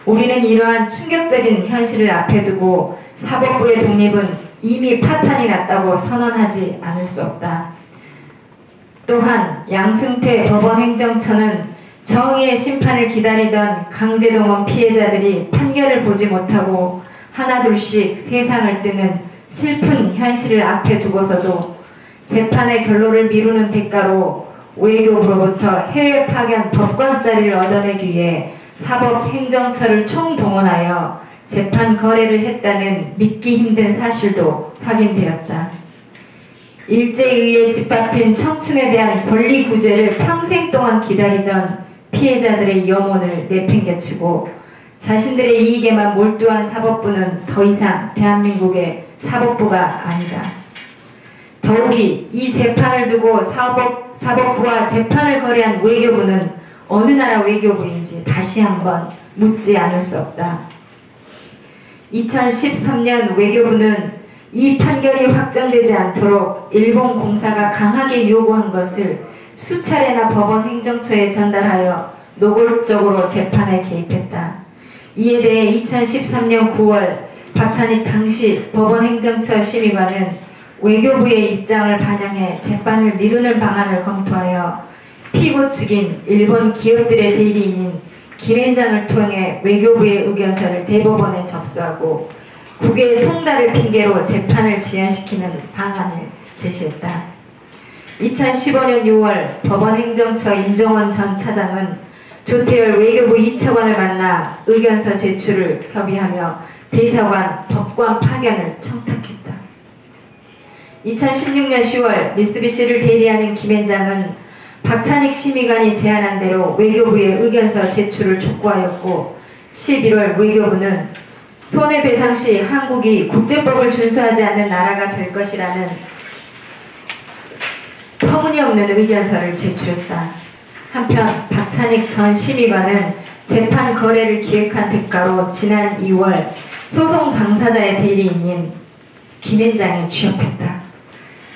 우리는 이러한 충격적인 현실을 앞에 두고 사법부의 독립은 이미 파탄이 났다고 선언하지 않을 수 없다. 또한 양승태 법원행정처는 정의의 심판을 기다리던 강제동원 피해자들이 판결을 보지 못하고 하나둘씩 세상을 뜨는 슬픈 현실을 앞에 두고서도 재판의 결론을 미루는 대가로 외교부로부터 해외 파견 법관 자리를 얻어내기 위해 사법행정처를 총동원하여 재판 거래를 했다는 믿기 힘든 사실도 확인되었다. 일제에 의해 짓밟힌 청춘에 대한 권리 구제를 평생 동안 기다리던 피해자들의 염원을 내팽개치고 자신들의 이익에만 몰두한 사법부는 더 이상 대한민국의 사법부가 아니다. 더욱이 이 재판을 두고 사법부와 재판을 거래한 외교부는 어느 나라 외교부인지 다시 한번 묻지 않을 수 없다. 2013년 외교부는 이 판결이 확정되지 않도록 일본 공사가 강하게 요구한 것을 수차례나 법원 행정처에 전달하여 노골적으로 재판에 개입했다. 이에 대해 2013년 9월 박찬익 당시 법원 행정처 심의관은 외교부의 입장을 반영해 재판을 미루는 방안을 검토하여 피고 측인 일본 기업들의 대리인인 김앤장을 통해 외교부의 의견서를 대법원에 접수하고 국외 송달을 핑계로 재판을 지연시키는 방안을 제시했다. 2015년 6월 법원행정처 임종원 전 차장은 조태열 외교부 2차관을 만나 의견서 제출을 협의하며 대사관 법관 파견을 청탁했다. 2016년 10월 미쓰비시를 대리하는 김앤장은 박찬익 심의관이 제안한 대로 외교부에 의견서 제출을 촉구하였고 11월 외교부는 손해배상 시 한국이 국제법을 준수하지 않는 나라가 될 것이라는 터무니없는 의견서를 제출했다. 한편 박찬익 전 심의관은 재판 거래를 기획한 대가로 지난 2월 소송 당사자의 대리인인 김앤장에 취업했다.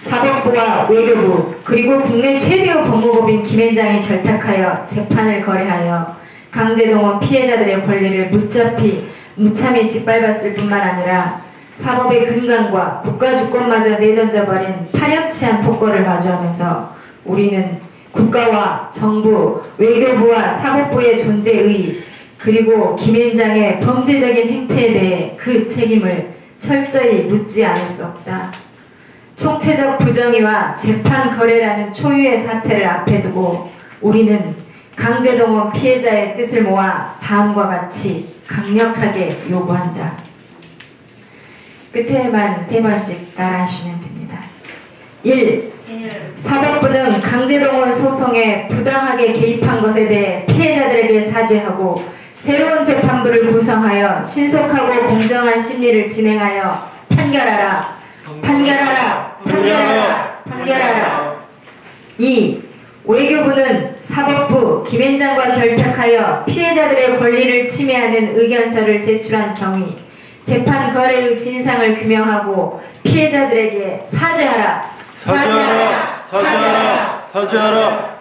사법부와 외교부 그리고 국내 최대의 법무법인 김앤장이 결탁하여 재판을 거래하여 강제동원 피해자들의 권리를 무참히 짓밟았을 뿐만 아니라 사법의 근간과 국가 주권마저 내던져버린 파렴치한 폭거를 마주하면서 우리는 국가와 정부, 외교부와 사법부의 존재의 그리고 김앤장의 범죄적인 행태에 대해 그 책임을 철저히 묻지 않을 수 없다. 총체적 부정의와 재판 거래라는 초유의 사태를 앞에 두고 우리는 강제동원 피해자의 뜻을 모아 다음과 같이 강력하게 요구한다. 끝에만 3번씩 따라하시면 됩니다. 1. 사법부는 강제동원 소송에 부당하게 개입한 것에 대해 피해자들에게 사죄하고 새로운 재판부를 구성하여 신속하고 공정한 심리를 진행하여 판결하라. 판결하라. 판결하라. 판결하라. 2. 외교부는 사법부 김앤장과 결탁하여 피해자들의 권리를 침해하는 의견서를 제출한 경위 재판 거래의 진상을 규명하고 피해자들에게 사죄하라. 사죄하라. 사죄하라. 사죄하라.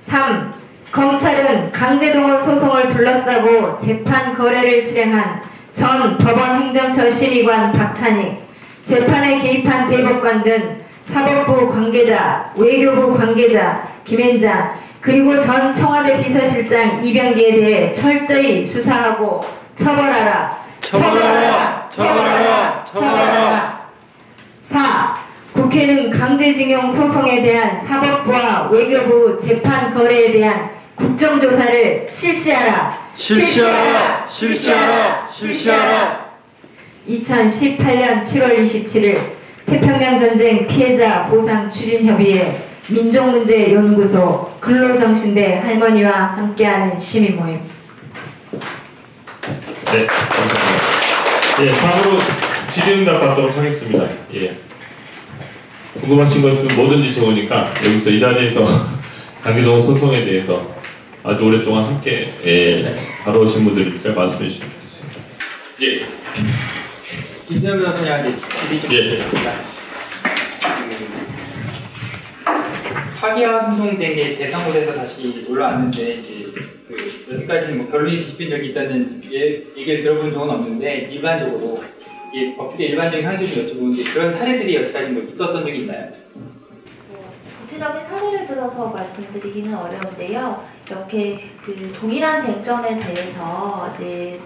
3. 검찰은 강제동원 소송을 둘러싸고 재판 거래를 실행한 전 법원행정처 심의관 박찬익, 재판에 개입한 대법관 등 사법부 관계자, 외교부 관계자, 김앤장, 그리고 전 청와대 비서실장 이병기에 대해 철저히 수사하고 처벌하라. 처벌하라. 처벌하라. 처벌하라. 4. 국회는 강제징용 소송에 대한 사법부와 외교부 재판 거래에 대한 국정조사를 실시하라. 실시하라. 실시하라. 실시하라. 2018년 7월 27일 태평양 전쟁 피해자 보상 추진협의회 민족문제연구소 근로정신대 할머니와 함께하는 시민 모임. 네, 감사합니다. 예, 다음으로 질의응답 받도록 하겠습니다. 예. 궁금하신 것은 뭐든지 적으니까 여기서 이 자리에서 강기동 소송에 대해서 아주 오랫동안 함께 다뤄오신 분들이니까 말씀해 주시면 좋겠습니다. 예. 김태현 변호사님한테 질의 좀 예. 드리겠습니다. 파기환 소송된 게 제3호에서 다시 올라왔는데 이제 여기까지 뭐 결론이 뒤집힌 적이 있다는 얘기를 들어본 적은 없는데 일반적으로 법규의 일반적인 항식을 여쭤보는데 그런 사례들이 여기까지 뭐 있었던 적이 있나요? 구체적인 사례를 들어서 말씀드리기는 어려운데요. 이렇게 그 동일한 쟁점에 대해서 이제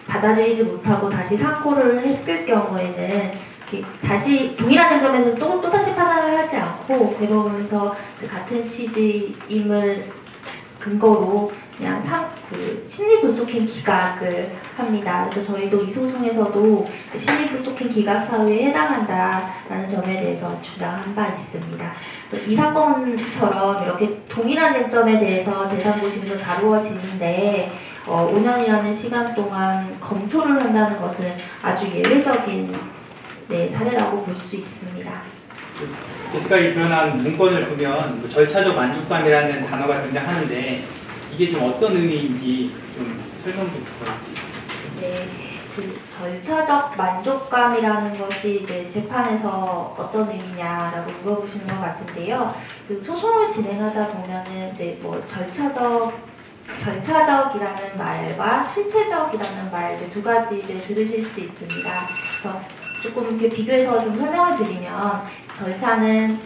받아들이지 못하고 다시 상고를 했을 경우에는 다시 동일한 쟁점에서 또다시 판단을 하지 않고 대법원에서 같은 취지임을 근거로 그냥 심리불속행 기각을 합니다. 그래서 저희도 이 소송에서도 심리불속행 기각 사유에 해당한다라는 점에 대해서 주장한 바 있습니다. 이 사건처럼 이렇게 동일한 쟁점에 대해서 제3고심에서 다루어지는데 5년이라는 시간 동안 검토를 한다는 것은 아주 예외적인 사례라고 볼 수 있습니다. 여기까지 드러난 문건을 보면 뭐 절차적 만족감이라는 단어가 등장하는데 이게 좀 어떤 의미인지 좀 설명 좀 부탁드립니다. 네, 그 절차적 만족감이라는 것이 이제 재판에서 어떤 의미냐라고 물어보시는 것 같은데요. 그 소송을 진행하다 보면은 이제 뭐 절차적이라는 말과 실체적이라는 말 이제 두 가지를 들으실 수 있습니다. 그래서 조금 이렇게 비교해서 좀 설명을 드리면 절차는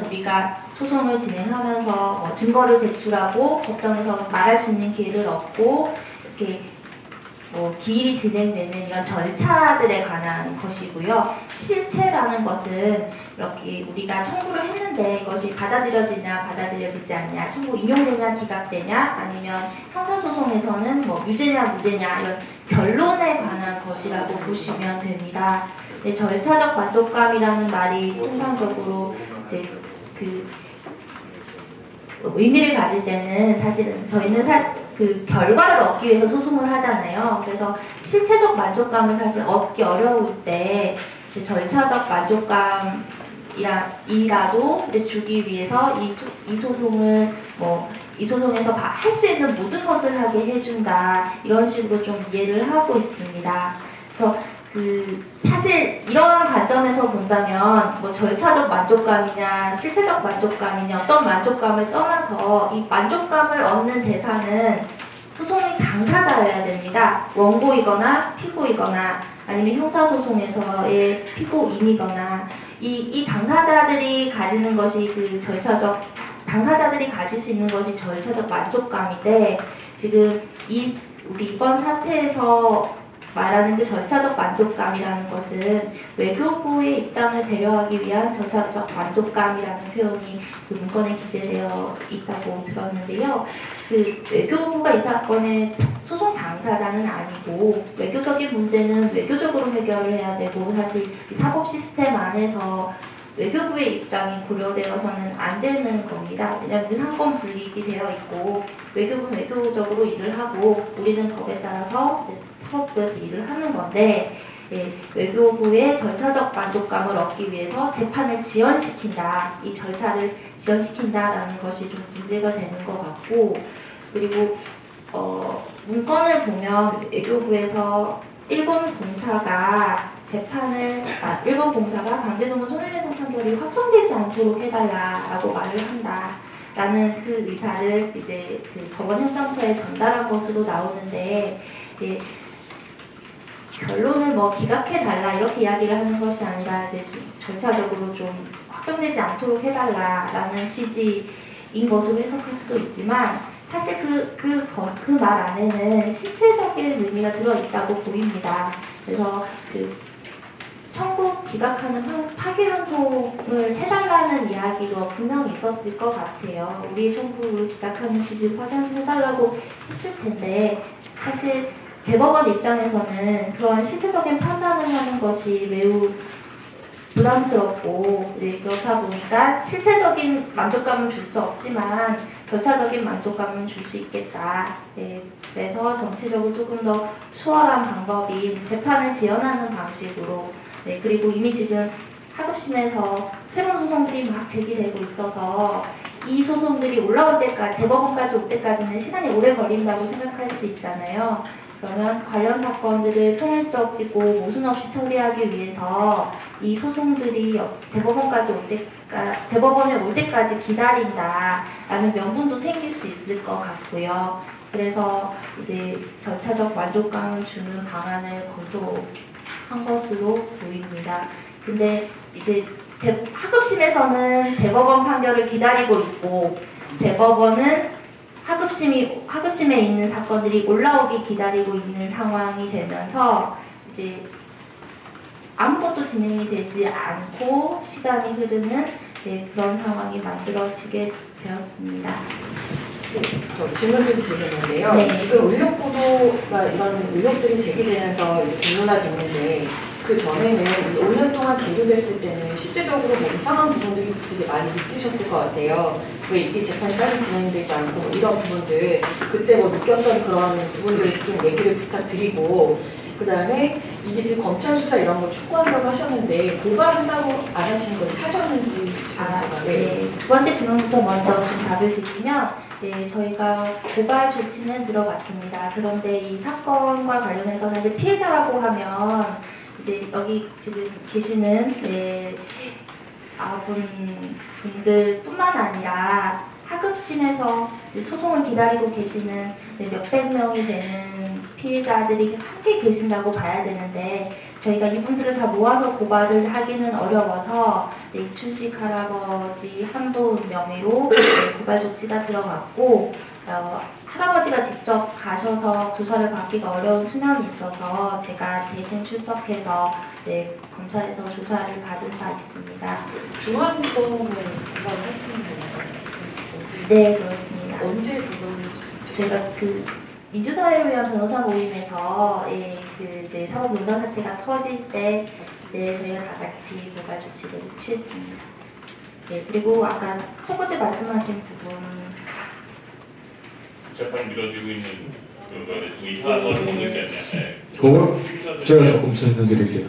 우리가 소송을 진행하면서 뭐 증거를 제출하고 법정에서 말할 수 있는 기회를 얻고 이렇게 뭐 기일이 진행되는 이런 절차들에 관한 것이고요. 실체라는 것은 이렇게 우리가 청구를 했는데 이것이 받아들여지냐 받아들여지지 않냐, 청구 인용되냐 기각되냐, 아니면 형사소송에서는 뭐 유죄냐 무죄냐 이런 결론에 관한 것이라고 보시면 됩니다. 네, 절차적 만족감이라는 말이 통상적으로 이제 그 의미를 가질 때는 사실은 저희는 그 결과를 얻기 위해서 소송을 하잖아요. 그래서 실체적 만족감을 사실 얻기 어려울 때 이제 절차적 만족감이라도 이제 주기 위해서 이 소송을 이 소송에서 할 수 있는 모든 것을 하게 해준다 이런 식으로 좀 이해를 하고 있습니다. 그래서 사실 이런 관점에서 본다면 뭐 절차적 만족감이냐 실체적 만족감이냐 어떤 만족감을 떠나서 이 만족감을 얻는 대상은 소송의 당사자여야 됩니다. 원고이거나 피고이거나 아니면 형사소송에서의 피고인이거나 이 당사자들이 가지는 것이 당사자들이 가질 수 있는 것이 절차적 만족감인데 지금 우리 이번 사태에서 말하는 그 절차적 만족감이라는 것은 외교부의 입장을 배려하기 위한 절차적 만족감이라는 표현이 그 문건에 기재되어 있다고 들었는데요. 그 외교부가 이 사건의 소송 당사자는 아니고 외교적인 문제는 외교적으로 해결을 해야 되고 사실 이 사법 시스템 안에서 외교부의 입장이 고려되어서는 안 되는 겁니다. 왜냐하면 우리는 한권 분립이 되어 있고 외교부는 외교적으로 일을 하고 우리는 법에 따라서 사법부에서 일을 하는 건데 외교부의 절차적 만족감을 얻기 위해서 재판을 지연시킨다, 이 절차를 지연시킨다라는 것이 좀 문제가 되는 것 같고 그리고 문건을 보면 외교부에서 일본 공사가 강제동원 손해배상 판결이 확정되지 않도록 해달라라고 말을 한다라는 그 의사를 이제 그 법원 행정처에 전달한 것으로 나오는데 결론을 기각해달라 이렇게 이야기를 하는 것이 아니라 이제 절차적으로 좀 확정되지 않도록 해달라라는 취지인 것으로 해석할 수도 있지만 사실 그 말 안에는 실체적인 의미가 들어있다고 보입니다. 그래서 청구 기각하는 파기환송을 해달라는 이야기도 분명히 있었을 것 같아요. 우리의 청구를 기각하는 취지로 파기환송 해달라고 했을 텐데 사실 대법원 입장에서는 그런 신체적인 판단을 하는 것이 매우 부담스럽고 그렇다 보니까 실체적인 만족감은 줄 수 없지만 절차적인 만족감은 줄 수 있겠다. 그래서 정치적으로 조금 더 수월한 방법인 재판을 지연하는 방식으로 그리고 이미 지금 하급심에서 새로운 소송들이 막 제기되고 있어서 이 소송들이 올라올 때까지 대법원까지 올 때까지는 시간이 오래 걸린다고 생각할 수 있잖아요. 그러면 관련 사건들을 통일적이고 모순 없이 처리하기 위해서 이 소송들이 대법원에 올 때까지 기다린다라는 명분도 생길 수 있을 것 같고요. 그래서 이제 절차적 만족감을 주는 방안을 검토한 것으로 보입니다. 근데 이제 하급심에서는 대법원 판결을 기다리고 있고 대법원은 하급심에 있는 사건들이 올라오기 기다리고 있는 상황이 되면서 이제 아무것도 진행이 되지 않고 시간이 흐르는 그런 상황이 만들어지게 되었습니다. 저 질문 좀 드리겠는데요. 네. 지금 의혹 보도가 이런 의혹들이 제기되면서 이제 공론화됐는데 그 전에는 5년 동안 계류됐을 때는 실제적으로 뭐 이상한 부분들이 되게 많이 느끼셨을 것 같아요. 왜 이게 재판이 빨리 진행되지 않고 뭐 이런 부분들 그때 뭐 느꼈던 그런 부분들을 좀 얘기를 부탁드리고 그 다음에 이게 지금 검찰 수사 이런 걸 촉구한다고 하셨는데 고발한다고 안 하시는 건지 하셨는지 지금 네. 두 번째 질문부터 먼저 좀 답을 드리면 저희가 고발 조치는 들어갔습니다. 그런데 이 사건과 관련해서 사실 피해자라고 하면 이제 여기 지금 계시는 9분들뿐만 아니라 하급심에서 소송을 기다리고 계시는 몇백 명이 되는 피해자들이 함께 계신다고 봐야 되는데 저희가 이분들을 다 모아서 고발을 하기는 어려워서 이춘식 할아버지 한분 명의로 고발 조치가 들어갔고 할아버지가 직접 가셔서 조사를 받기가 어려운 측면이 있어서 제가 대신 출석해서 검찰에서 조사를 받은 바 있습니다. 중앙지검은 고발을 했습니다. 네, 그렇습니다. 언제 그걸 저희가 그 민주사회를 위한 변호사 모임에서 이제 사법농단 사태가 터질 때 저희가 다 같이 고발 조치를 취했습니다. 그리고 아까 첫 번째 말씀하신 부분 재판이 미뤄지고 있는 이 사안을 보는데 그거 제가 조금 설명드릴게요.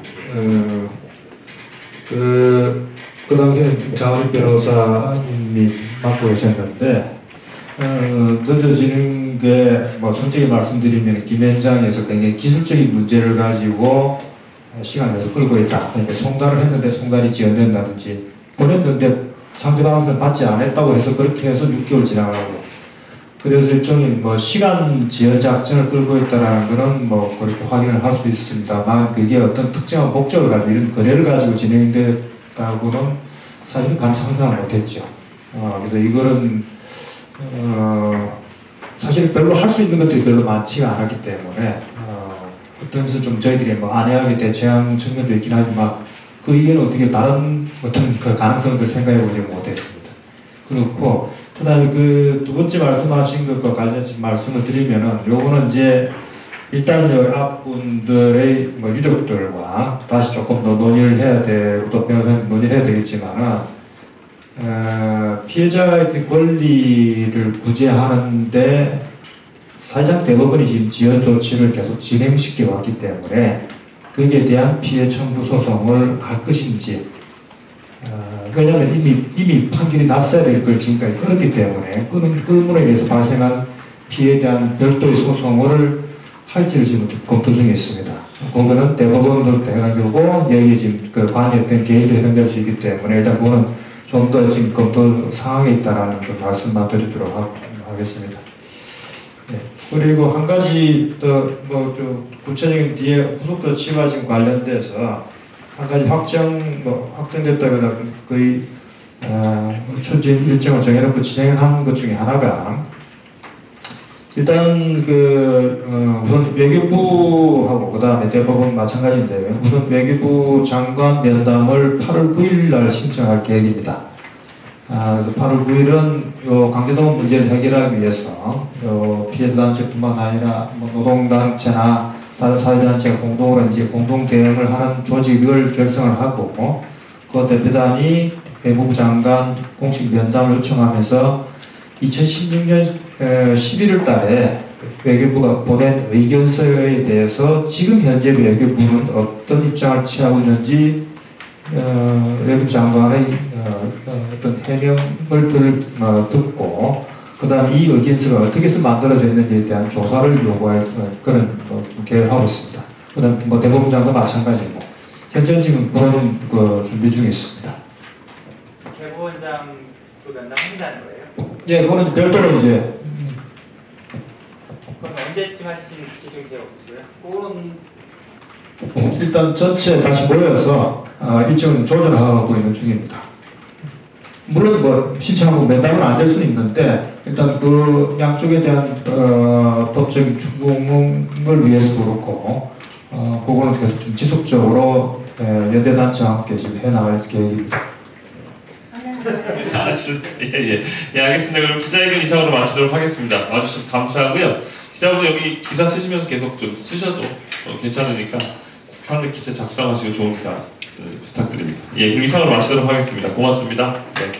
그 당시에 장원익 변호사님이 맡고 계셨는데 늦어지는 게 뭐 솔직히 말씀드리면 김현장에서 굉장히 기술적인 문제를 가지고 시간을 끌고 있다. 그러니까 송달을 했는데 송달이 지연된다든지 보냈는데 상대방에서 받지 않았다고 해서 그렇게 해서 6개월 지나가고 그래서 일종의 뭐 시간 지연 작전을 끌고 있다라는 거는 뭐 그렇게 확인을 할 수 있습니다만 그게 어떤 특정한 목적을 가지고 이런 거래를 가지고 진행됐다고는 사실은 상상을 못했죠. 그래서 이거는 사실 별로 할 수 있는 것들이 별로 많지가 않았기 때문에 어떤 면에서 좀 저희들이 뭐 안해하게 대처한 측면도 있긴 하지만 그 이후에는 어떻게 다른 어떤 그 가능성들 생각해 보지 못했습니다. 그렇고 그다음에 그 두 번째 말씀하신 것과 관련해서 말씀을 드리면은 요거는 이제 일단 여러분들의 뭐 유족들과 다시 조금 더 논의를 해야 되고 또 변호사님 논의를 해야 되겠지만은 피해자의 그 권리를 구제하는데 사실상 대법원이 지금 지연 조치를 계속 진행시켜 왔기 때문에 거기에 대한 피해 청구 소송을 할 것인지 왜냐하면 이미 판결이 났어야 될 걸 지금까지 끊었기 때문에 그분에 의해서 발생한 피해에 대한 별도의 소송을 할지를 지금 검토 중에 있습니다. 그거는 대법원도 해가지고 여기 지금 그 관여했던 개인도 해당될 수 있기 때문에 일단 그거는 좀 더 지금 검토 상황에 있다라는 그 말씀만 드리도록 하겠습니다. 네. 그리고 한 가지 더 뭐 구체적인 뒤에 후속 조치와 지금 관련돼서 한 가지 확정됐다거나 거의 추진 일정을 정해놓고 진행한 것 중에 하나가 일단 우선 외교부하고 그 다음에 대법원 마찬가지인데 우선 외교부 장관 면담을 8월 9일 날 신청할 계획입니다. 그래서 8월 9일은 강제동원 문제를 해결하기 위해서 피해자단체뿐만 아니라 뭐 노동단체나 다른 사회단체가 공동으로 이제 공동 대응을 하는 조직을 결성을 하고 그 대표단이 외무부 장관 공식 면담을 요청하면서 2016년 11월 달에 외교부가 보낸 의견서에 대해서 지금 현재 외교부는 어떤 입장을 취하고 있는지 외교부 장관의 어떤 해명을 듣고 그 다음 이 의견서가 어떻게 해서 만들어졌는지에 대한 조사를 요구할 그런 계획하고 있습니다. 그 다음 뭐 대법원 장도 마찬가지고 현재 지금 그런 준비 중에 있습니다. 대법원장도 면담하신다는 거예요? 예, 그거는 별도로 이제 그럼 언제쯤 하시는 구체적인 계획 없으세요? 일단 전체 다시 모여서 일정을 조절하고 있는 중입니다. 물론 뭐 신청하고 면담은 안 될 수는 있는데 일단 그 양쪽에 대한 법적인 충분을 위해서도 그렇고 그거는 계속 좀 지속적으로 연대단체와 함께 지금 해나갈 계획입니다. 예, 알겠습니다. 그럼 기자회견 이상으로 마치도록 하겠습니다. 와주셔서 감사하고요. 기자분 여기 기사 쓰시면서 계속 좀 쓰셔도 괜찮으니까 편하게 기사 작성하시고 좋은 기사 부탁드립니다. 예, 그럼 이상으로 마치도록 하겠습니다. 고맙습니다. 네.